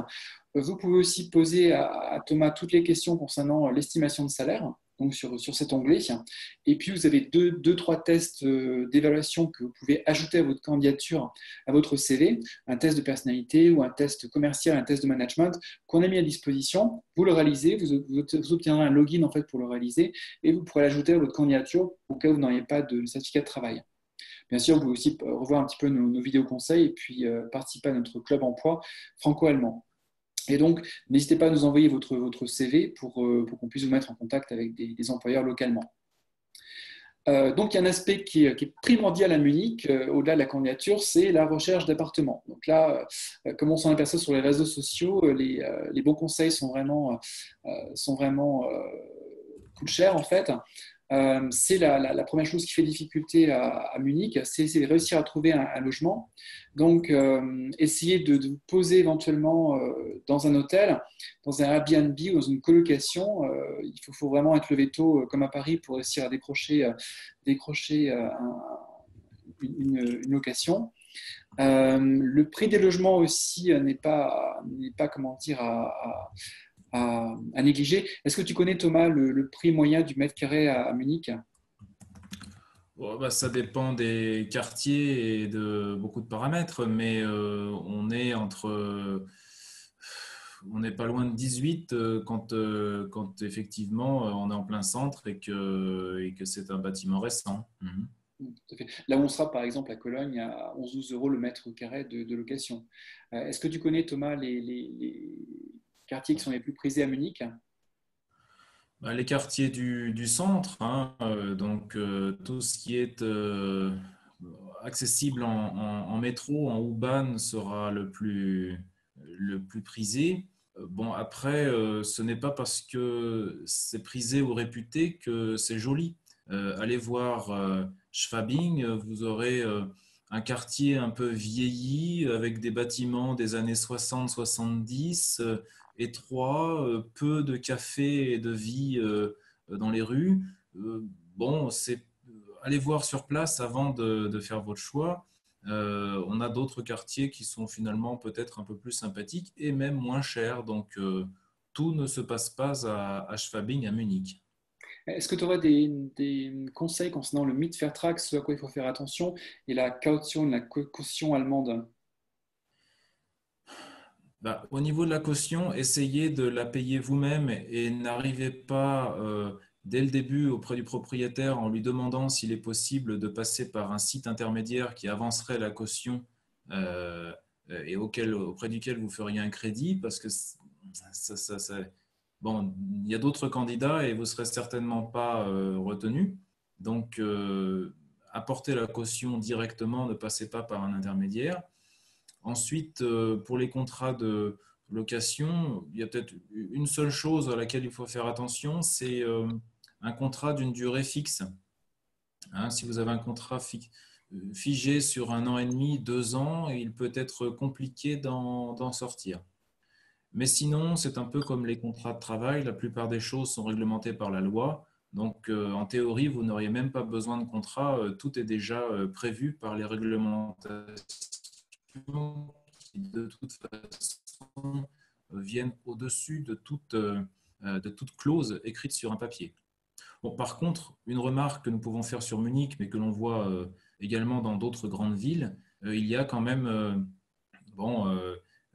Vous pouvez aussi poser à Thomas toutes les questions concernant l'estimation de salaire, donc sur cet onglet. Et puis, vous avez deux, trois tests d'évaluation que vous pouvez ajouter à votre candidature, à votre CV, un test de personnalité ou un test commercial, un test de management qu'on a mis à disposition. Vous le réalisez, vous obtiendrez un login en fait pour le réaliser et vous pourrez l'ajouter à votre candidature au cas où vous n'auriez pas de certificat de travail. Bien sûr, vous pouvez aussi revoir un petit peu nos vidéos conseils et puis participer à notre club emploi franco-allemand. Et donc, n'hésitez pas à nous envoyer votre CV pour qu'on puisse vous mettre en contact avec des employeurs localement. Donc, il y a un aspect qui est primordial à Munich, au-delà de la candidature, c'est la recherche d'appartements. Donc là, comme on s'en aperçoit sur les réseaux sociaux, les bons conseils sont vraiment coûtent cher en fait. C'est la première chose qui fait difficulté à Munich, c'est de réussir à trouver un logement. Donc, essayez de vous poser éventuellement dans un hôtel, dans un Airbnb ou dans une colocation. Il faut vraiment être levé tôt, comme à Paris, pour réussir à décrocher une location. Le prix des logements aussi n'est pas comment dire, à négliger. Est-ce que tu connais, Thomas, le prix moyen du mètre carré à Munich? Bon, bah, ça dépend des quartiers et de beaucoup de paramètres, mais on n'est pas loin de 18 quand effectivement on est en plein centre et que c'est un bâtiment récent. Mhm. Tout à fait. Là où on sera, par exemple, à Cologne, à 11-12 euros le mètre carré de location. Est-ce que tu connais, Thomas, les quartiers qui sont les plus prisés à Munich? Bah, les quartiers du centre, hein, donc tout ce qui est accessible en métro, en U-Bahn sera le plus prisé. Bon, après, ce n'est pas parce que c'est prisé ou réputé que c'est joli. Allez voir Schwabing, vous aurez un quartier un peu vieilli avec des bâtiments des années 60-70, étroits, peu de cafés et de vie dans les rues. Bon, allez voir sur place avant de faire votre choix. On a d'autres quartiers qui sont finalement peut-être un peu plus sympathiques et même moins chers. Donc, tout ne se passe pas à Schwabing, à Munich. Est-ce que tu aurais des conseils concernant le Mietvertrag, ce à quoi il faut faire attention, et la caution, la caution allemande? Bah, au niveau de la caution, essayez de la payer vous-même et n'arrivez pas dès le début auprès du propriétaire en lui demandant s'il est possible de passer par un site intermédiaire qui avancerait la caution et auprès duquel vous feriez un crédit, parce que bon, il y a d'autres candidats et vous ne serez certainement pas retenu. Donc, apportez la caution directement, ne passez pas par un intermédiaire. Ensuite, pour les contrats de location, il y a peut-être une seule chose à laquelle il faut faire attention, c'est un contrat d'une durée fixe. Hein, si vous avez un contrat figé sur 1 an et demi, 2 ans, il peut être compliqué d'en sortir. Mais sinon, c'est un peu comme les contrats de travail. La plupart des choses sont réglementées par la loi. Donc, en théorie, vous n'auriez même pas besoin de contrat. Tout est déjà prévu par les réglementations qui, de toute façon, viennent au-dessus de toute clause écrite sur un papier. Bon, par contre, une remarque que nous pouvons faire sur Munich, mais que l'on voit également dans d'autres grandes villes, il y a quand même bon,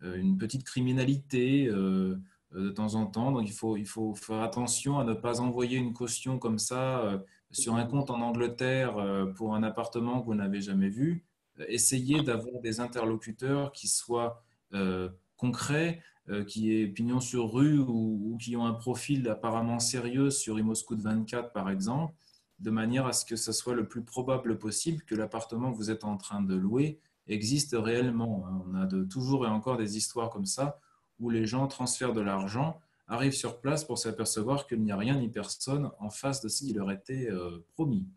une petite criminalité de temps en temps. Donc, il faut faire attention à ne pas envoyer une caution comme ça sur un compte en Angleterre pour un appartement que vous n'avez jamais vu. Essayez d'avoir des interlocuteurs qui soient concrets, qui aient pignon sur rue ou qui ont un profil apparemment sérieux sur ImmoScout 24, par exemple, de manière à ce que ce soit le plus probable possible que l'appartement que vous êtes en train de louer existe réellement. On a toujours et encore des histoires comme ça où les gens transfèrent de l'argent, arrivent sur place pour s'apercevoir qu'il n'y a rien ni personne en face de ce qui leur était promis.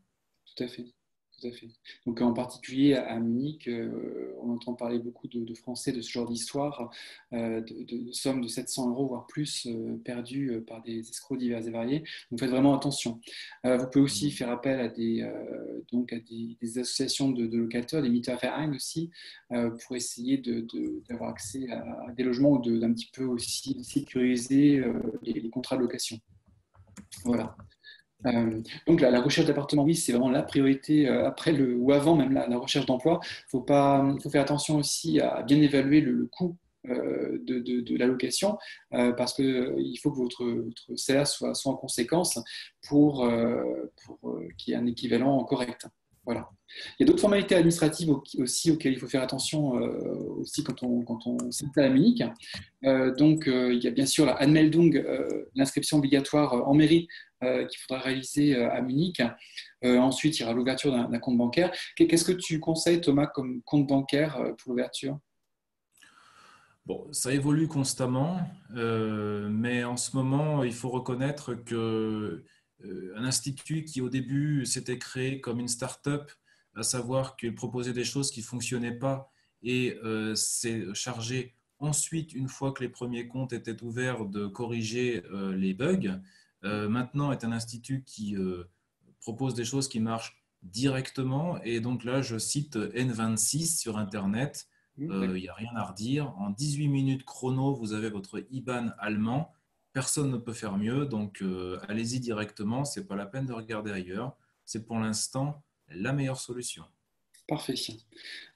Tout à fait. Tout à fait. Donc, en particulier à Munich, on entend parler beaucoup de Français de ce genre d'histoire, de sommes de 700 euros, voire plus, perdues par des escrocs divers et variés. Donc, faites vraiment attention. Vous pouvez aussi faire appel à donc à des associations de locataires, des Mietervereine aussi, pour essayer d'avoir accès à des logements ou d'un petit peu aussi sécuriser les contrats de location. Voilà. Donc la recherche d'appartement, oui, c'est vraiment la priorité après ou avant même la recherche d'emploi. Faut faire attention aussi à bien évaluer le coût de la location parce qu'il faut que votre salaire soit en conséquence pour qu'il y ait un équivalent correct. Voilà. Il y a d'autres formalités administratives aussi auxquelles il faut faire attention aussi quand on s'installe à Munich. Il y a bien sûr la Anmeldung, l'inscription obligatoire en mairie qu'il faudra réaliser à Munich. Ensuite, il y aura l'ouverture d'un compte bancaire. Qu'est-ce que tu conseilles, Thomas, comme compte bancaire pour l'ouverture? Bon, ça évolue constamment, mais en ce moment, il faut reconnaître que un institut qui au début s'était créé comme une start-up, à savoir qu'il proposait des choses qui ne fonctionnaient pas et s'est chargé ensuite, une fois que les premiers comptes étaient ouverts, de corriger les bugs. Maintenant est un institut qui propose des choses qui marchent directement et donc là, je cite N26 sur Internet. Il n'y a rien à redire. En 18 minutes chrono, vous avez votre IBAN allemand. Personne ne peut faire mieux. Donc, allez-y directement. Ce n'est pas la peine de regarder ailleurs. C'est pour l'instant la meilleure solution. Parfait.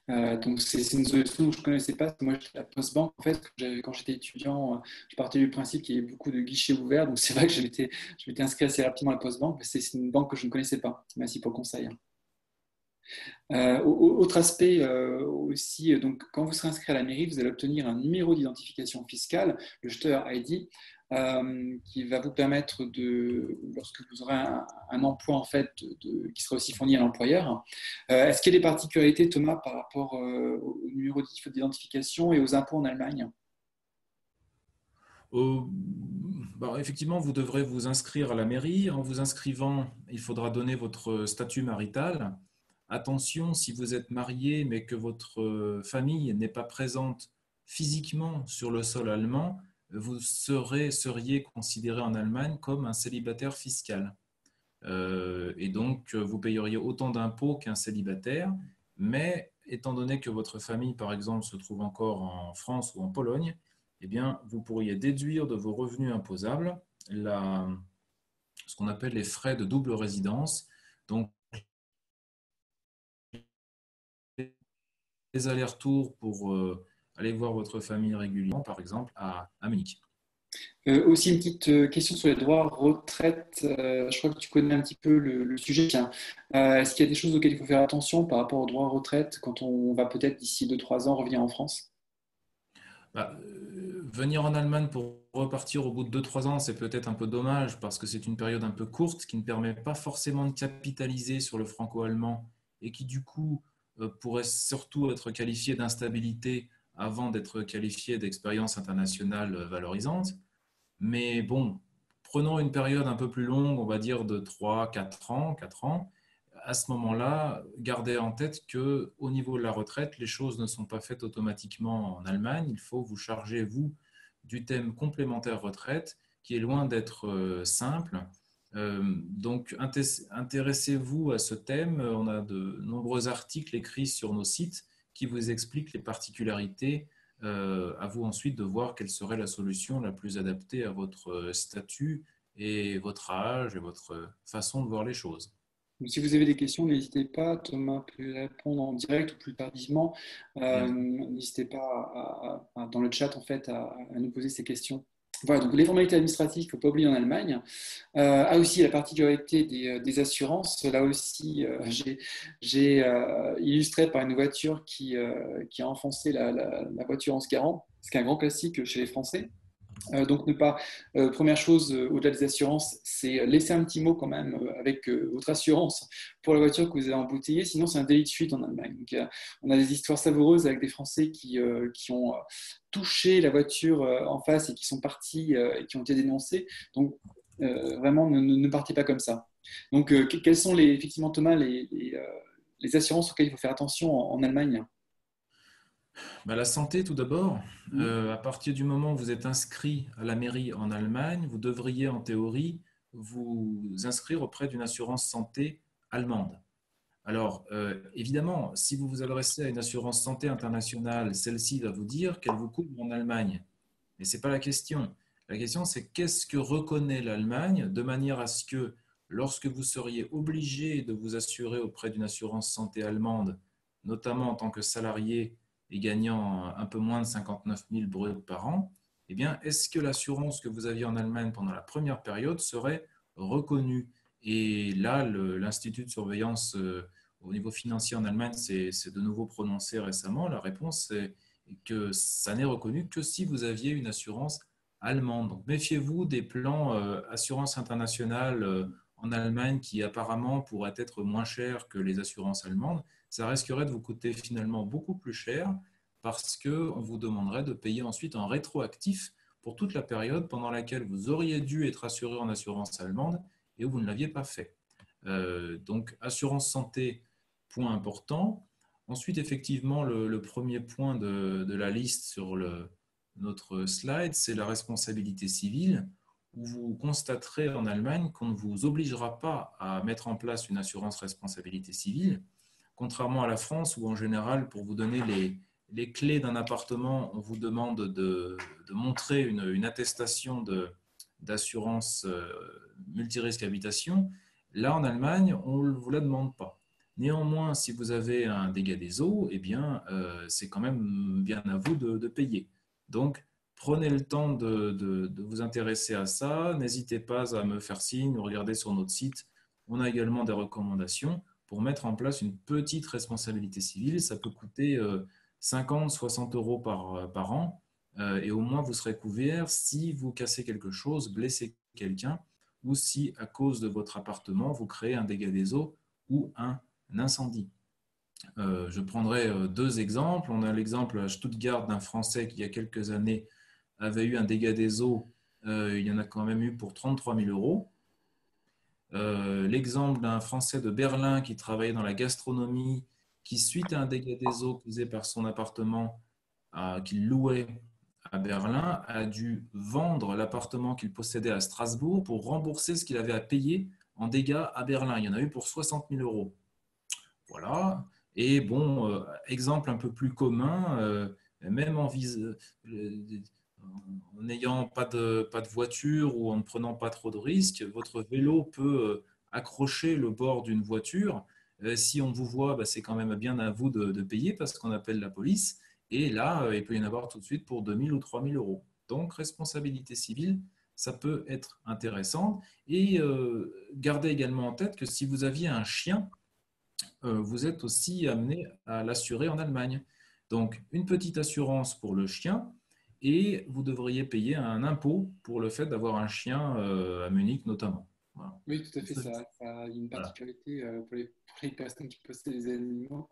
Donc c'est une solution que je ne connaissais pas. Moi, j'étais à Postbank. En fait, quand j'étais étudiant, je partais du principe qu'il y avait beaucoup de guichets ouverts. Donc c'est vrai que je m'étais inscrit assez rapidement à la Postbank, mais c'est une banque que je ne connaissais pas. Merci pour le conseil. Autre aspect aussi, donc quand vous serez inscrit à la mairie, vous allez obtenir un numéro d'identification fiscale, le Steuer ID, qui va vous permettre lorsque vous aurez un emploi en fait, qui sera aussi fourni à l'employeur. Est-ce qu'il y a des particularités, Thomas, par rapport au numéro d'identification et aux impôts en Allemagne? Euh, Effectivement, vous devrez vous inscrire à la mairie. En vous inscrivant, il faudra donner votre statut marital. Attention, si vous êtes marié mais que votre famille n'est pas présente physiquement sur le sol allemand, vous seriez considéré en Allemagne comme un célibataire fiscal. Et donc, vous payeriez autant d'impôts qu'un célibataire, mais étant donné que votre famille, par exemple, se trouve encore en France ou en Pologne, eh bien, vous pourriez déduire de vos revenus imposables ce qu'on appelle les frais de double résidence, donc les allers-retours pour aller voir votre famille régulièrement, par exemple, à Munich. Aussi une petite question sur les droits retraite. Je crois que tu connais un petit peu le sujet. Tiens, est-ce qu'il y a des choses auxquelles il faut faire attention par rapport aux droits retraite quand on va peut-être d'ici 2 3 ans revenir en France? Venir en Allemagne pour repartir au bout de 2 3 ans, c'est peut-être un peu dommage parce que c'est une période un peu courte qui ne permet pas forcément de capitaliser sur le franco-allemand et qui du coup pourrait surtout être qualifié d'instabilité avant d'être qualifié d'expérience internationale valorisante. Mais bon, prenons une période un peu plus longue, on va dire de 3 4 ans, 4 ans. À ce moment-là, gardez en tête que au niveau de la retraite, les choses ne sont pas faites automatiquement en Allemagne. Il faut vous charger, vous, du thème complémentaire retraite, qui est loin d'être simple. Donc, intéressez-vous à ce thème. On a de nombreux articles écrits sur nos sites qui vous expliquent les particularités. À vous ensuite de voir quelle serait la solution la plus adaptée à votre statut et votre âge et votre façon de voir les choses. Donc, si vous avez des questions, n'hésitez pas. Thomas peut répondre en direct ou plus tardivement. Bien. N'hésitez pas dans le chat en fait à nous poser ces questions. Voilà, donc les formalités administratives, il ne faut pas oublier en Allemagne. Aussi, la particularité des assurances. Là aussi, j'ai illustré par une voiture qui a enfoncé la voiture en se garant, ce qui est un grand classique chez les Français. Donc, ne pas. Première chose, au-delà des assurances, c'est laisser un petit mot quand même avec votre assurance pour la voiture que vous avez embouteillée. Sinon, c'est un délit de fuite en Allemagne. Donc, on a des histoires savoureuses avec des Français qui ont touché la voiture en face et qui sont partis et qui ont été dénoncés. Donc, vraiment, ne partez pas comme ça. Donc, quelles sont effectivement, Thomas, les assurances auxquelles il faut faire attention en Allemagne? La santé, tout d'abord. Mhm. À partir du moment où vous êtes inscrit à la mairie en Allemagne, vous devriez en théorie vous inscrire auprès d'une assurance santé allemande. Alors, évidemment, si vous vous adressez à une assurance santé internationale, celle-ci va vous dire qu'elle vous couvre en Allemagne. Mais ce n'est pas la question. La question, c'est qu'est-ce que reconnaît l'Allemagne de manière à ce que lorsque vous seriez obligé de vous assurer auprès d'une assurance santé allemande, notamment en tant que salarié et gagnant un peu moins de 59 000 bruts par an, eh bien, est-ce que l'assurance que vous aviez en Allemagne pendant la première période serait reconnue? Et là, l'Institut de surveillance au niveau financier en Allemagne s'est de nouveau prononcé récemment. La réponse est que ça n'est reconnu que si vous aviez une assurance allemande. Donc, méfiez-vous des plans assurance internationale en Allemagne qui apparemment pourraient être moins chers que les assurances allemandes. Ça risquerait de vous coûter finalement beaucoup plus cher parce qu'on vous demanderait de payer ensuite en rétroactif pour toute la période pendant laquelle vous auriez dû être assuré en assurance allemande et où vous ne l'aviez pas fait. Donc, assurance santé, point important. Ensuite, effectivement, le premier point de la liste sur notre slide, c'est la responsabilité civile, où vous constaterez en Allemagne qu'on ne vous obligera pas à mettre en place une assurance responsabilité civile, contrairement à la France, où en général, pour vous donner les clés d'un appartement, on vous demande de montrer une attestation d'assurance multirisque habitation. Là, en Allemagne, on ne vous la demande pas. Néanmoins, si vous avez un dégât des eaux, eh bien, c'est quand même bien à vous de payer. Donc, prenez le temps de vous intéresser à ça. N'hésitez pas à me faire signe ou regarder sur notre site. On a également des recommandations pour mettre en place une petite responsabilité civile. Ça peut coûter 50, 60 euros par an. Et au moins, vous serez couvert si vous cassez quelque chose, blessez quelqu'un, ou si, à cause de votre appartement, vous créez un dégât des eaux ou un incendie. Je prendrai deux exemples. On a l'exemple à Stuttgart d'un Français qui, il y a quelques années, avait eu un dégât des eaux. Il y en a quand même eu pour 33 000 euros. L'exemple d'un Français de Berlin qui travaillait dans la gastronomie, qui, suite à un dégât des eaux causé par son appartement qu'il louait à Berlin, a dû vendre l'appartement qu'il possédait à Strasbourg pour rembourser ce qu'il avait à payer en dégâts à Berlin. Il y en a eu pour 60 000 euros. Voilà. Et bon, exemple un peu plus commun, même en n'ayant pas de voiture ou en ne prenant pas trop de risques, votre vélo peut accrocher le bord d'une voiture. Si on vous voit, bah, c'est quand même bien à vous de payer parce qu'on appelle la police. Et là, il peut y en avoir tout de suite pour 2 000 ou 3 000 euros. Donc, responsabilité civile, ça peut être intéressant. Et gardez également en tête que si vous aviez un chien, vous êtes aussi amené à l'assurer en Allemagne. Donc, une petite assurance pour le chien et vous devriez payer un impôt pour le fait d'avoir un chien à Munich notamment. Voilà. Oui, tout à fait, ça a une Voilà. particularité pour les personnes qui possèdent des animaux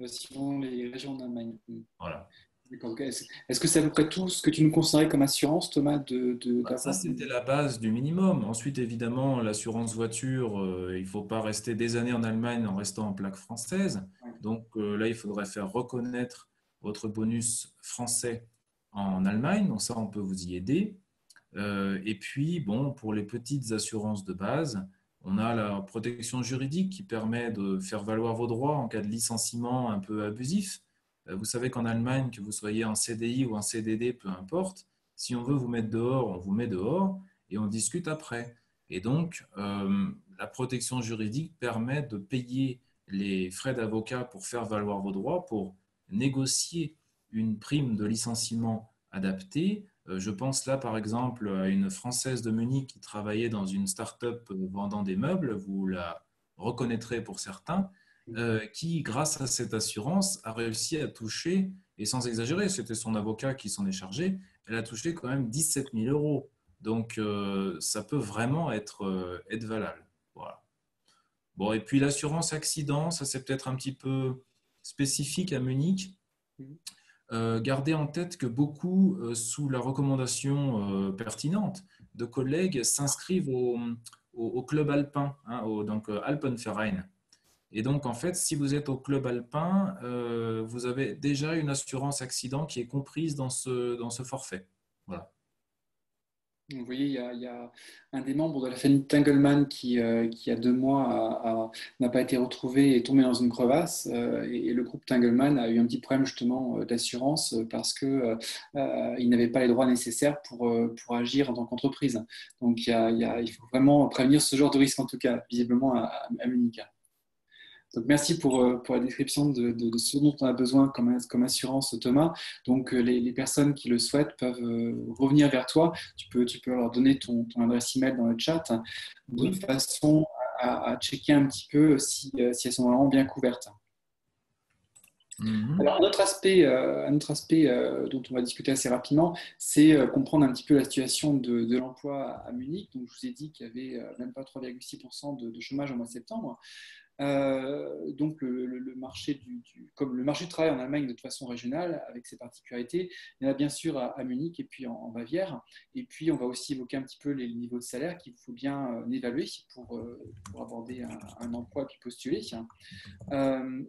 suivant les régions d'Allemagne. Voilà. D'accord, ok. Est-ce que c'est à peu près tout ce que tu nous conseillerais comme assurance, Thomas, Ça, d'avoir? c'était la base du minimum. Ensuite, évidemment, l'assurance voiture, il ne faut pas rester des années en Allemagne en restant en plaque française. Ouais. Donc là, il faudrait faire reconnaître votre bonus français en Allemagne. Donc ça, on peut vous y aider. Et puis, bon, pour les petites assurances de base, on a la protection juridique qui permet de faire valoir vos droits en cas de licenciement un peu abusif. Vous savez qu'en Allemagne, que vous soyez en CDI ou en CDD, peu importe, si on veut vous mettre dehors, on vous met dehors et on discute après. Et donc, la protection juridique permet de payer les frais d'avocat pour faire valoir vos droits, pour négocier une prime de licenciement adaptée. Je pense là, par exemple, à une Française de Munich qui travaillait dans une start-up vendant des meubles, vous la reconnaîtrez pour certains, qui, grâce à cette assurance, a réussi à toucher, et sans exagérer, c'était son avocat qui s'en est chargé, elle a touché quand même 17 000 euros. Donc, ça peut vraiment être valable. Voilà. Bon, et puis l'assurance accident, ça c'est peut-être un petit peu spécifique à Munich. Mhm. Gardez en tête que beaucoup, sous la recommandation pertinente de collègues, s'inscrivent au club alpin, hein, donc Alpenverein. Et donc, en fait, si vous êtes au club alpin, vous avez déjà une assurance accident qui est comprise dans ce forfait. Voilà. Vous voyez, il y a un des membres de la famille Tangleman qui a 2 mois, n'a pas été retrouvé et est tombé dans une crevasse. Et le groupe Tangleman a eu un petit problème justement d'assurance parce que il n'avait pas les droits nécessaires pour agir en tant qu'entreprise. Donc, il faut vraiment prévenir ce genre de risque, en tout cas, visiblement à Munich. Donc, merci pour la description de ce dont on a besoin comme assurance, Thomas. Donc, les personnes qui le souhaitent peuvent revenir vers toi. Tu peux leur donner ton adresse email dans le chat de Oui. façon à checker un petit peu si elles sont vraiment bien couvertes. Mhm. Alors, un autre aspect dont on va discuter assez rapidement, c'est comprendre un petit peu la situation de l'emploi à Munich. Donc, je vous ai dit qu'il y avait même pas 3,6% de chômage au mois de septembre. Donc le marché comme le marché du travail en Allemagne de toute façon régionale avec ses particularités, il y en a bien sûr à Munich et puis en Bavière. Et puis on va aussi évoquer un petit peu les niveaux de salaire qu'il faut bien évaluer pour aborder un emploi et puis postuler.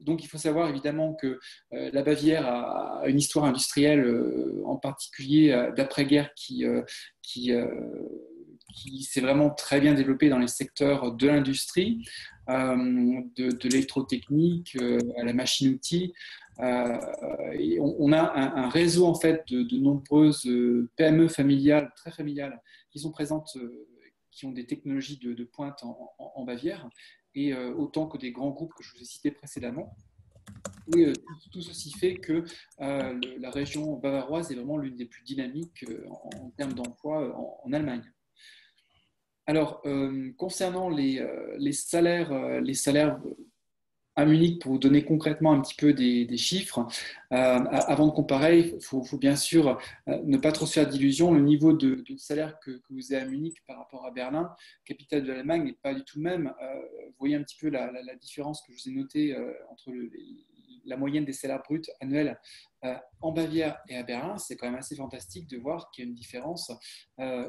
Donc il faut savoir évidemment que la Bavière a une histoire industrielle en particulier d'après-guerre qui, euh, qui s'est vraiment très bien développée dans les secteurs de l'industrie, de l'électrotechnique à la machine-outil. Et on a un réseau en fait de nombreuses PME familiales, très familiales, qui sont présentes, qui ont des technologies de pointe en Bavière, et autant que des grands groupes que je vous ai cités précédemment. Et tout ceci fait que la région bavaroise est vraiment l'une des plus dynamiques en termes d'emploi en Allemagne. Alors, concernant les salaires à Munich, pour vous donner concrètement un petit peu des chiffres, avant de comparer, il faut bien sûr ne pas trop se faire d'illusions. Le niveau de salaire que vous avez à Munich par rapport à Berlin, capitale de l'Allemagne, n'est pas du tout le même. Vous voyez un petit peu la différence que je vous ai notée entre la moyenne des salaires bruts annuels en Bavière et à Berlin. C'est quand même assez fantastique de voir qu'il y a une différence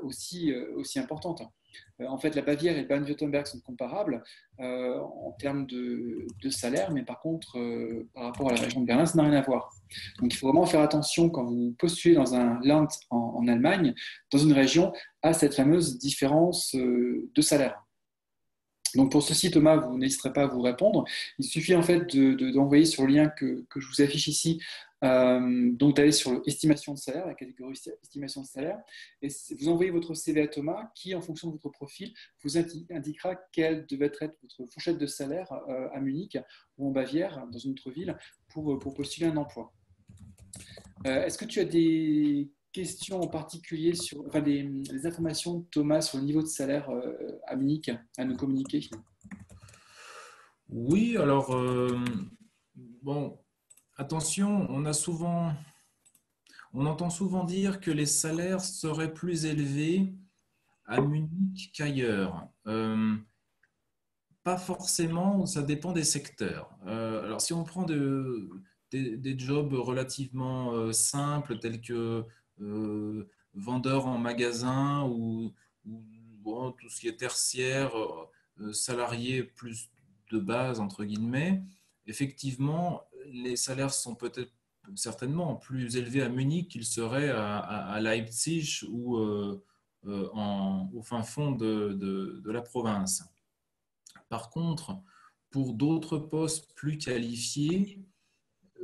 aussi importante. En fait, la Bavière et le Baden-Württemberg sont comparables en termes de salaire, mais par contre, par rapport à la région de Berlin, ça n'a rien à voir. Donc, il faut vraiment faire attention quand vous postulez dans un Land en Allemagne, dans une région, à cette fameuse différence de salaire. Donc pour ceci, Thomas, vous n'hésiterez pas à vous répondre. Il suffit en fait d'envoyer sur le lien que je vous affiche ici, donc d'aller sur l'estimation de salaire, la catégorie estimation de salaire, et vous envoyez votre CV à Thomas qui, en fonction de votre profil, vous indiquera quelle devait être votre fourchette de salaire à Munich ou en Bavière, dans une autre ville, pour postuler un emploi. Est-ce que tu as des questions en particulier sur, enfin, des informations, Thomas, sur le niveau de salaire à Munich à nous communiquer? Oui, alors, bon, attention, on entend souvent dire que les salaires seraient plus élevés à Munich qu'ailleurs. Pas forcément, ça dépend des secteurs. Alors, si on prend des jobs relativement simples, tels que vendeur en magasin ou, bon, tout ce qui est tertiaire, salarié plus de base, entre guillemets, effectivement, les salaires sont peut-être certainement plus élevés à Munich qu'ils seraient à Leipzig ou au fin fond de la province. Par contre, pour d'autres postes plus qualifiés,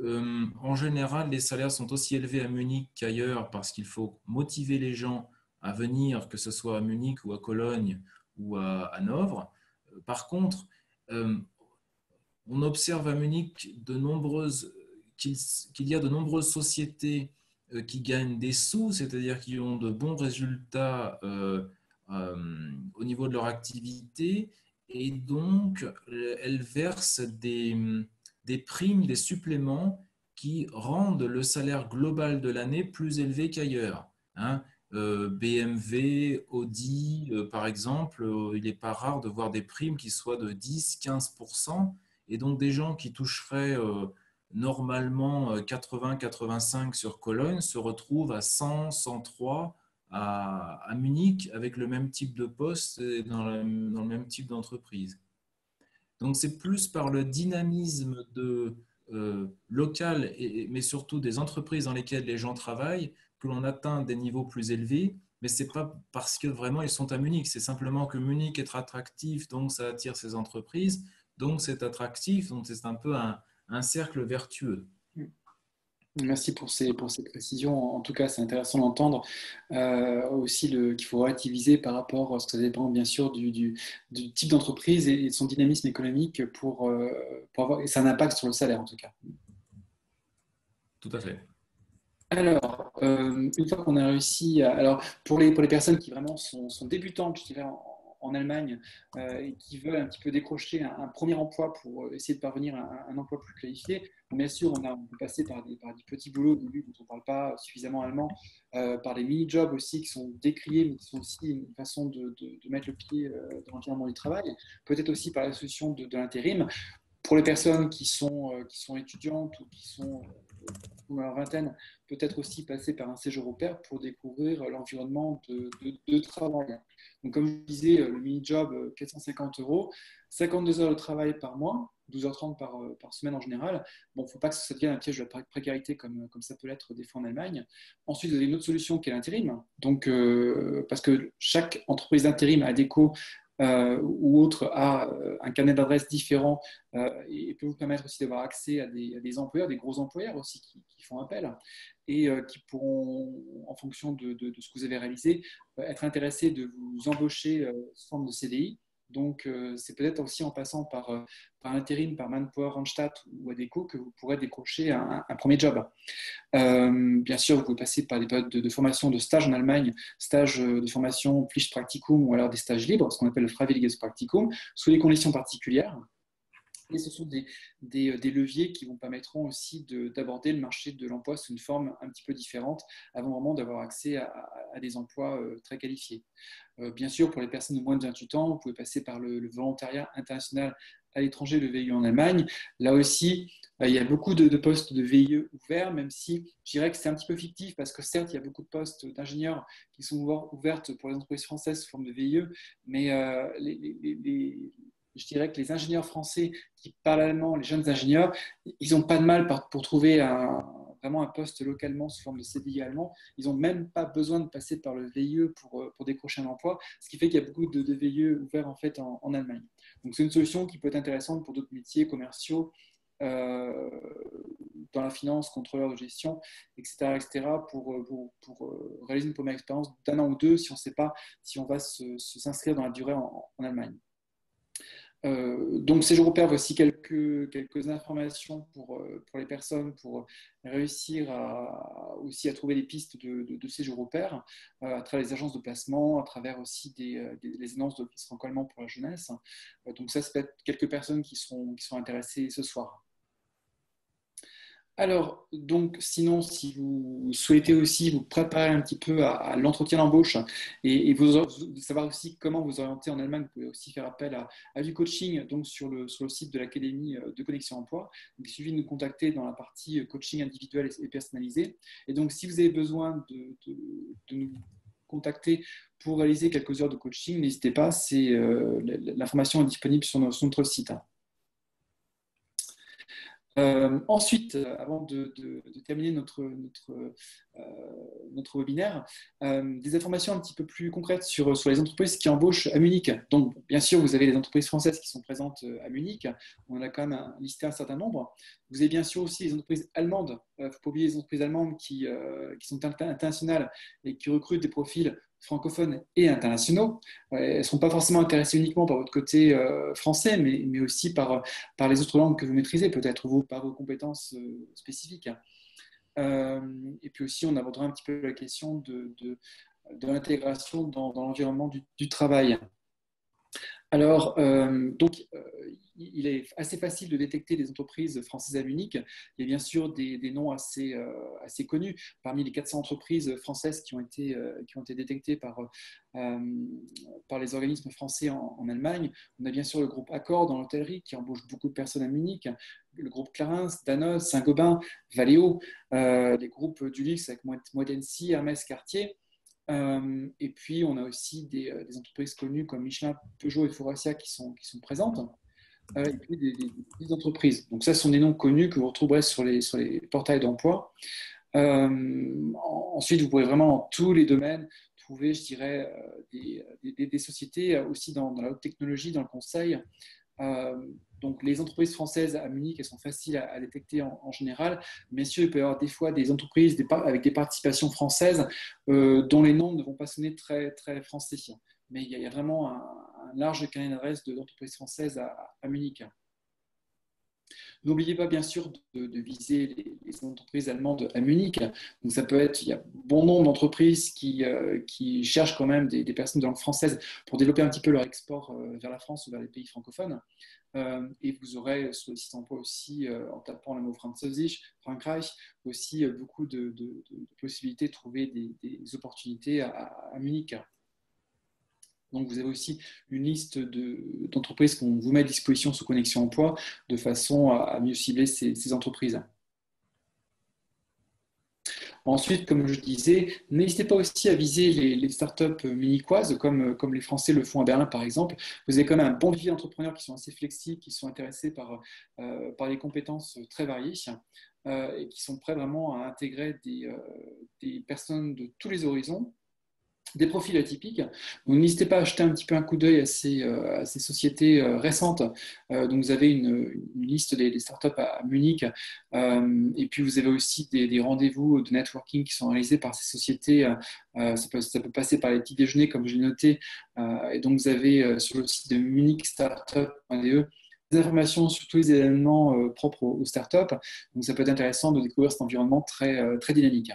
en général, les salaires sont aussi élevés à Munich qu'ailleurs parce qu'il faut motiver les gens à venir, que ce soit à Munich ou à Cologne ou à Hanovre. Par contre, euh, on observe à Munich qu'il y a de nombreuses sociétés qui gagnent des sous, c'est-à-dire qui ont de bons résultats au niveau de leur activité, et donc elles versent des primes, des suppléments qui rendent le salaire global de l'année plus élevé qu'ailleurs. Hein. BMW, Audi, par exemple, il n'est pas rare de voir des primes qui soient de 10-15%. Et donc des gens qui toucheraient normalement 80-85 sur Cologne se retrouvent à 100, 103 à Munich avec le même type de poste et dans le même type d'entreprise. Donc c'est plus par le dynamisme local, mais surtout des entreprises dans lesquelles les gens travaillent, que l'on atteint des niveaux plus élevés. Mais ce n'est pas parce que vraiment ils sont à Munich, c'est simplement que Munich est attractif, donc ça attire ces entreprises, donc c'est attractif, donc c'est un peu un cercle vertueux. Merci pour ces précisions. En tout cas, c'est intéressant d'entendre aussi qu'il faut relativiser par rapport à ce que ça dépend bien sûr du type d'entreprise et de son dynamisme économique pour avoir, et ça a un impact sur le salaire en tout cas. Tout à fait. Alors, une fois qu'on a réussi alors, pour les personnes qui vraiment sont débutantes, je dirais, en Allemagne et qui veulent un petit peu décrocher un premier emploi pour essayer de parvenir à un emploi plus qualifié, bon, bien sûr, on peut passer par des petits boulots au début dont on ne parle pas suffisamment allemand, par des mini-jobs aussi qui sont décriés, mais qui sont aussi une façon de mettre le pied dans l'environnement du travail. Peut-être aussi par la solution de l'intérim. Pour les personnes qui sont étudiantes ou qui sont dans la vingtaine, peut-être aussi passer par un séjour au pair pour découvrir l'environnement de travail. Donc, comme je disais, le mini-job, 450 euros, 52 heures de travail par mois, 12h30 par semaine en général. Bon, il ne faut pas que ça devienne un piège de la précarité comme ça peut l'être des fois en Allemagne. Ensuite, vous avez une autre solution qui est l'intérim. Donc, parce que chaque entreprise d'intérim a déco ou autre a un carnet d'adresses différent et peut vous permettre aussi d'avoir accès à des employeurs, des gros employeurs aussi qui font appel et qui pourront, en fonction de ce que vous avez réalisé, être intéressés de vous embaucher sous forme de CDI. Donc, c'est peut-être aussi en passant par intérim, par Manpower, Randstad ou Adecco que vous pourrez décrocher un premier job. Bien sûr, vous pouvez passer par des périodes de formation, de stage en Allemagne, stage de formation Pflichtpraktikum ou alors des stages libres, ce qu'on appelle le Freiwilliges Praktikum, sous des conditions particulières. Et ce sont des leviers qui vous permettront aussi d'aborder le marché de l'emploi sous une forme un petit peu différente avant vraiment d'avoir accès à des emplois très qualifiés. Bien sûr, pour les personnes de moins de 28 ans, vous pouvez passer par le volontariat international à l'étranger, le VIE en Allemagne. Là aussi, il y a beaucoup de postes de VIE ouverts, même si je dirais que c'est un petit peu fictif parce que certes, il y a beaucoup de postes d'ingénieurs qui sont ouverts pour les entreprises françaises sous forme de VIE, mais je dirais que les ingénieurs français qui parlent allemand, les jeunes ingénieurs, ils n'ont pas de mal pour trouver vraiment un poste localement sous forme de CDI allemand. Ils n'ont même pas besoin de passer par le VIE pour décrocher un emploi, ce qui fait qu'il y a beaucoup de VIE ouverts en fait en Allemagne. Donc c'est une solution qui peut être intéressante pour d'autres métiers commerciaux, dans la finance, contrôleur de gestion, etc., etc., pour réaliser une première expérience d'un an ou deux si on ne sait pas si on va s'inscrire dans la durée en Allemagne. Donc, ces jours au pair, voici quelques informations pour les personnes pour réussir aussi à trouver des pistes de séjour au pair à travers les agences de placement, à travers aussi les annonces de qui seront collement pour la jeunesse. Donc, ça peut être quelques personnes qui sont intéressées ce soir. Alors, donc, sinon, si vous souhaitez aussi vous préparer un petit peu à l'entretien d'embauche et savoir aussi comment vous orienter en Allemagne, vous pouvez aussi faire appel à du coaching donc sur le site de l'Académie de Connexion Emploi. Donc, il suffit de nous contacter dans la partie coaching individuel et personnalisé. Et donc, si vous avez besoin de nous contacter pour réaliser quelques heures de coaching, n'hésitez pas, l'information est disponible sur notre site. Ensuite, avant de terminer notre webinaire, des informations un petit peu plus concrètes sur les entreprises qui embauchent à Munich. Donc, bien sûr, vous avez les entreprises françaises qui sont présentes à Munich. On a quand même listé un certain nombre. Vous avez bien sûr aussi les entreprises allemandes. Il ne faut pas oublier les entreprises allemandes qui sont internationales et qui recrutent des profils francophones et internationaux. Elles ne seront pas forcément intéressées uniquement par votre côté français, mais aussi par les autres langues que vous maîtrisez, peut-être vous, par vos compétences spécifiques. Et puis aussi, on abordera un petit peu la question de l'intégration dans l'environnement du travail. Alors, il est assez facile de détecter des entreprises françaises à Munich. Il y a bien sûr des noms assez connus. Parmi les 400 entreprises françaises qui ont été détectées par les organismes français en Allemagne, on a bien sûr le groupe Accor dans l'hôtellerie qui embauche beaucoup de personnes à Munich, le groupe Clarins, Danone, Saint-Gobain, Valeo, les groupes du luxe avec Moët-Hennessy, Hermès, Cartier. Et puis, on a aussi des entreprises connues comme Michelin, Peugeot et Faurecia qui sont présentes. Et puis des entreprises. Donc, ça, ce sont des noms connus que vous retrouverez sur les portails d'emploi. Ensuite, vous pourrez vraiment dans tous les domaines trouver, je dirais, des sociétés aussi dans la haute technologie, dans le conseil. Donc, les entreprises françaises à Munich, elles sont faciles à détecter en général. Bien sûr, il peut y avoir des fois des entreprises avec des participations françaises dont les noms ne vont pas sonner très, très français. Mais il y a vraiment un large carnet d'adresses d'entreprises françaises à Munich. N'oubliez pas bien sûr de viser les entreprises allemandes à Munich. Donc ça peut être, il y a bon nombre d'entreprises qui cherchent quand même des personnes de langue française pour développer un petit peu leur export vers la France ou vers les pays francophones. Et vous aurez sur le site emploi aussi, en tapant le mot Französisch, Frankreich, aussi beaucoup de possibilités de trouver des opportunités à Munich. Donc, vous avez aussi une liste d'entreprises qu'on vous met à disposition sous Connexion Emploi de façon à mieux cibler ces entreprises. Ensuite, comme je disais, n'hésitez pas aussi à viser les startups munichoises, comme les Français le font à Berlin, par exemple. Vous avez quand même un bon vivier d'entrepreneurs qui sont assez flexibles, qui sont intéressés par les compétences très variées et qui sont prêts vraiment à intégrer des personnes de tous les horizons, des profils atypiques. Donc, n'hésitez pas à jeter un petit peu un coup d'œil à ces sociétés récentes. Donc, vous avez une liste des startups à Munich. Et puis, vous avez aussi des rendez-vous de networking qui sont réalisés par ces sociétés. Ça peut passer par les petits déjeuners, comme je l'ai noté. Et donc, vous avez sur le site de munichstartup.de des informations sur tous les événements propres aux startups. Donc, ça peut être intéressant de découvrir cet environnement très, très dynamique.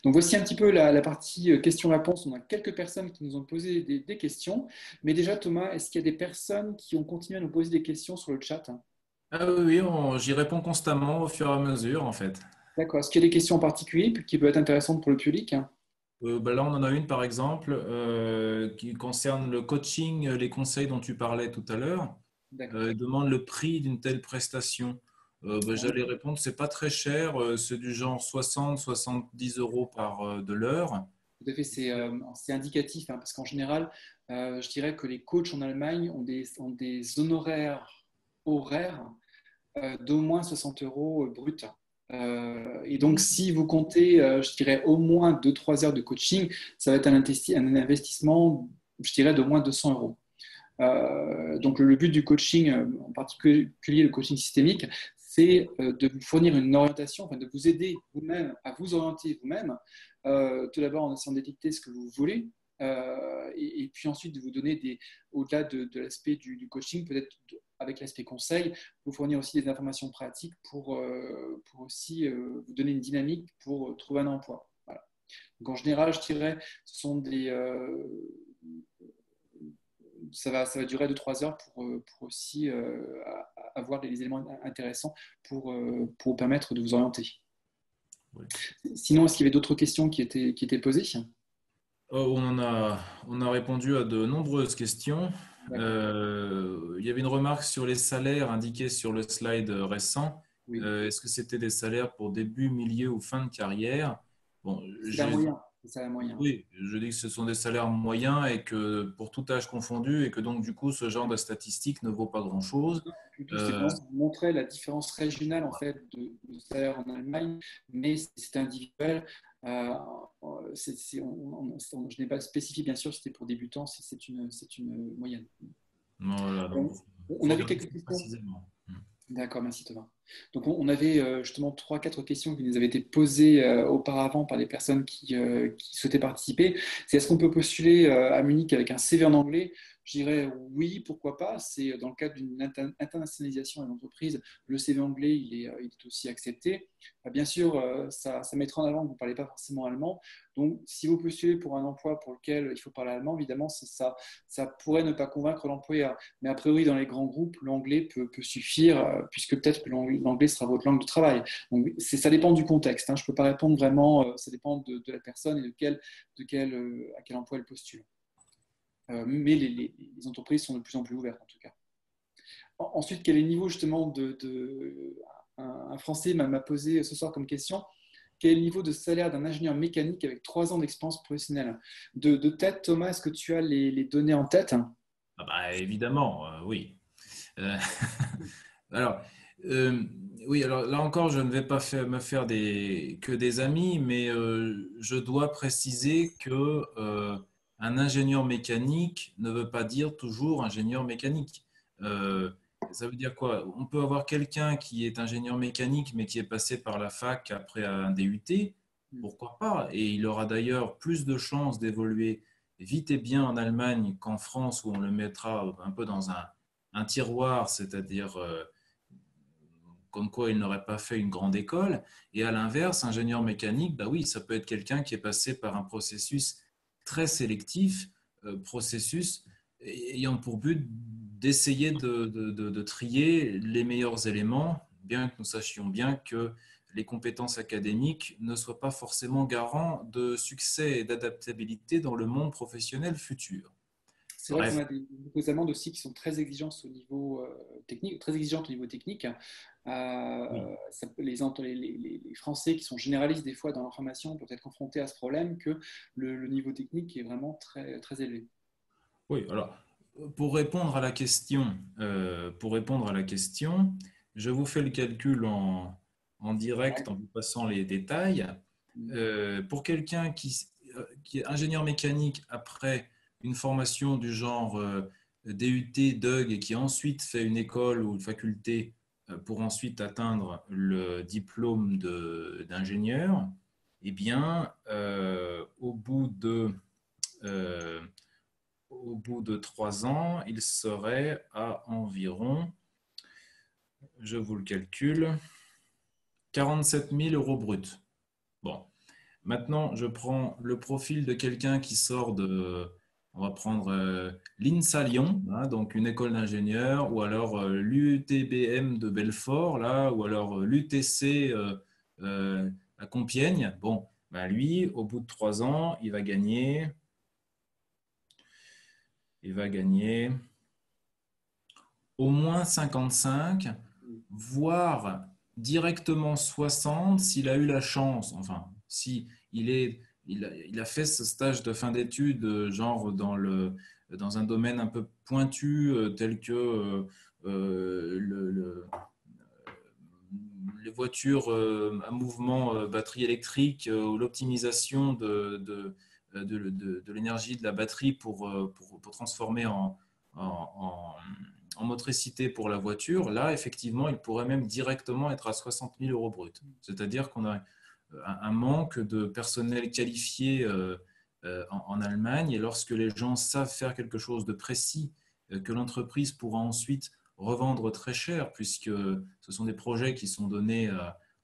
Donc, voici un petit peu la partie questions-réponses. On a quelques personnes qui nous ont posé des questions. Mais déjà, Thomas, est-ce qu'il y a des personnes qui ont continué à nous poser des questions sur le chat? Ah oui, j'y réponds constamment au fur et à mesure, en fait. D'accord. Est-ce qu'il y a des questions en particulier qui peuvent être intéressantes pour le public? Là, on en a une, par exemple, qui concerne le coaching, les conseils dont tu parlais tout à l'heure. Demande le prix d'une telle prestation. J'allais répondre, c'est pas très cher, c'est du genre 60-70 euros de l'heure. Tout à fait, c'est indicatif, hein, parce qu'en général, je dirais que les coachs en Allemagne ont des horaires d'au moins 60 euros brut. Et donc, si vous comptez, je dirais, au moins 2-3 heures de coaching, ça va être un investissement, je dirais, d'au moins 200 euros. Donc, le but du coaching, en particulier le coaching systémique, c'est de vous fournir une orientation, enfin de vous aider vous-même à vous orienter vous-même. Tout d'abord en essayant de détecter ce que vous voulez et puis ensuite de vous donner au-delà de l'aspect du coaching, peut-être avec l'aspect conseil, vous fournir aussi des informations pratiques pour aussi vous donner une dynamique pour trouver un emploi. Voilà. Donc en général, je dirais, ce sont ça va durer 2-3 heures pour aussi avoir des éléments intéressants pour vous permettre de vous orienter. Oui. Sinon, est-ce qu'il y avait d'autres questions qui étaient posées? On a répondu à de nombreuses questions. Il y avait une remarque sur les salaires indiqués sur le slide récent. Oui. Est-ce que c'était des salaires pour début, milieu ou fin de carrière? Bon, C'est un moyen. C'est un moyen. oui, je dis que ce sont des salaires moyens et que pour tout âge confondu et que donc du coup ce genre de statistique ne vaut pas grand-chose. Plutôt, c'est vraiment pour montrer la différence régionale en fait de salaire en Allemagne, mais c'est individuel. Je n'ai pas spécifié bien sûr, c'était pour débutants, c'est une moyenne. Voilà, donc On avait quelques questions. Précisément. D'accord, merci Thomas. Donc on avait justement 3-4 questions qui nous avaient été posées auparavant par les personnes qui souhaitaient participer. C'est est-ce qu'on peut postuler à Munich avec un CV en anglais? Je dirais oui, pourquoi pas. C'est dans le cadre d'une internationalisation de l'entreprise, le CV anglais il est aussi accepté. Bien sûr, ça mettra en avant que vous ne parlez pas forcément allemand. Donc si vous postulez pour un emploi pour lequel il faut parler allemand, évidemment, ça pourrait ne pas convaincre l'employeur. Mais a priori, dans les grands groupes, l'anglais peut suffire, puisque peut-être que l'anglais sera votre langue de travail. Donc, ça dépend du contexte. Je ne peux pas répondre vraiment, ça dépend de la personne et à quel emploi elle postule. Mais les entreprises sont de plus en plus ouvertes, en tout cas. Ensuite, quel est le niveau justement un Français m'a posé ce soir comme question? Quel est le niveau de salaire d'un ingénieur mécanique avec 3 ans d'expérience professionnelle? De tête, Thomas, est-ce que tu as les données en tête? Ah bah, évidemment, oui. Alors, oui, alors là encore, je ne vais pas me faire que des amis, mais je dois préciser que un ingénieur mécanique ne veut pas dire toujours ingénieur mécanique. Ça veut dire quoi? On peut avoir quelqu'un qui est ingénieur mécanique, mais qui est passé par la fac après un DUT, pourquoi pas? Et il aura d'ailleurs plus de chances d'évoluer vite et bien en Allemagne qu'en France, où on le mettra un peu dans un tiroir, c'est-à-dire comme quoi il n'aurait pas fait une grande école. Et à l'inverse, ingénieur mécanique, bah oui, ça peut être quelqu'un qui est passé par un processus très sélectif, processus ayant pour but d'essayer de trier les meilleurs éléments, bien que nous sachions bien que les compétences académiques ne soient pas forcément garants de succès et d'adaptabilité dans le monde professionnel futur. C'est vrai qu'on a des Allemandes aussi qui sont très exigeantes au niveau technique, Oui. Les Français qui sont généralistes des fois dans leur formation peuvent être confrontés à ce problème que le niveau technique est vraiment très, très élevé. Oui, alors pour répondre à la question, je vous fais le calcul en direct en vous passant les détails. Pour quelqu'un qui est ingénieur mécanique après une formation du genre DUT, DUG et qui ensuite fait une école ou une faculté pour ensuite atteindre le diplôme d'ingénieur, eh bien, euh, au bout de 3 ans, il serait à environ, je vous le calcule, 47 000 euros bruts. Bon, maintenant, je prends le profil de quelqu'un qui sort on va prendre l'INSA Lyon, donc une école d'ingénieur, ou alors l'UTBM de Belfort, là, ou alors l'UTC à Compiègne. Bon, ben lui, au bout de 3 ans, il va gagner au moins 55, voire directement 60 s'il a eu la chance, enfin, si il a fait ce stage de fin d'études, genre dans un domaine un peu pointu, tel que les voitures à mouvement batterie électrique, ou l'optimisation de l'énergie de la batterie pour transformer en motricité pour la voiture. Là, effectivement, il pourrait même directement être à 60 000 euros brut. C'est-à-dire qu'on a un manque de personnel qualifié en Allemagne. Et lorsque les gens savent faire quelque chose de précis, que l'entreprise pourra ensuite revendre très cher, puisque ce sont des projets qui sont donnés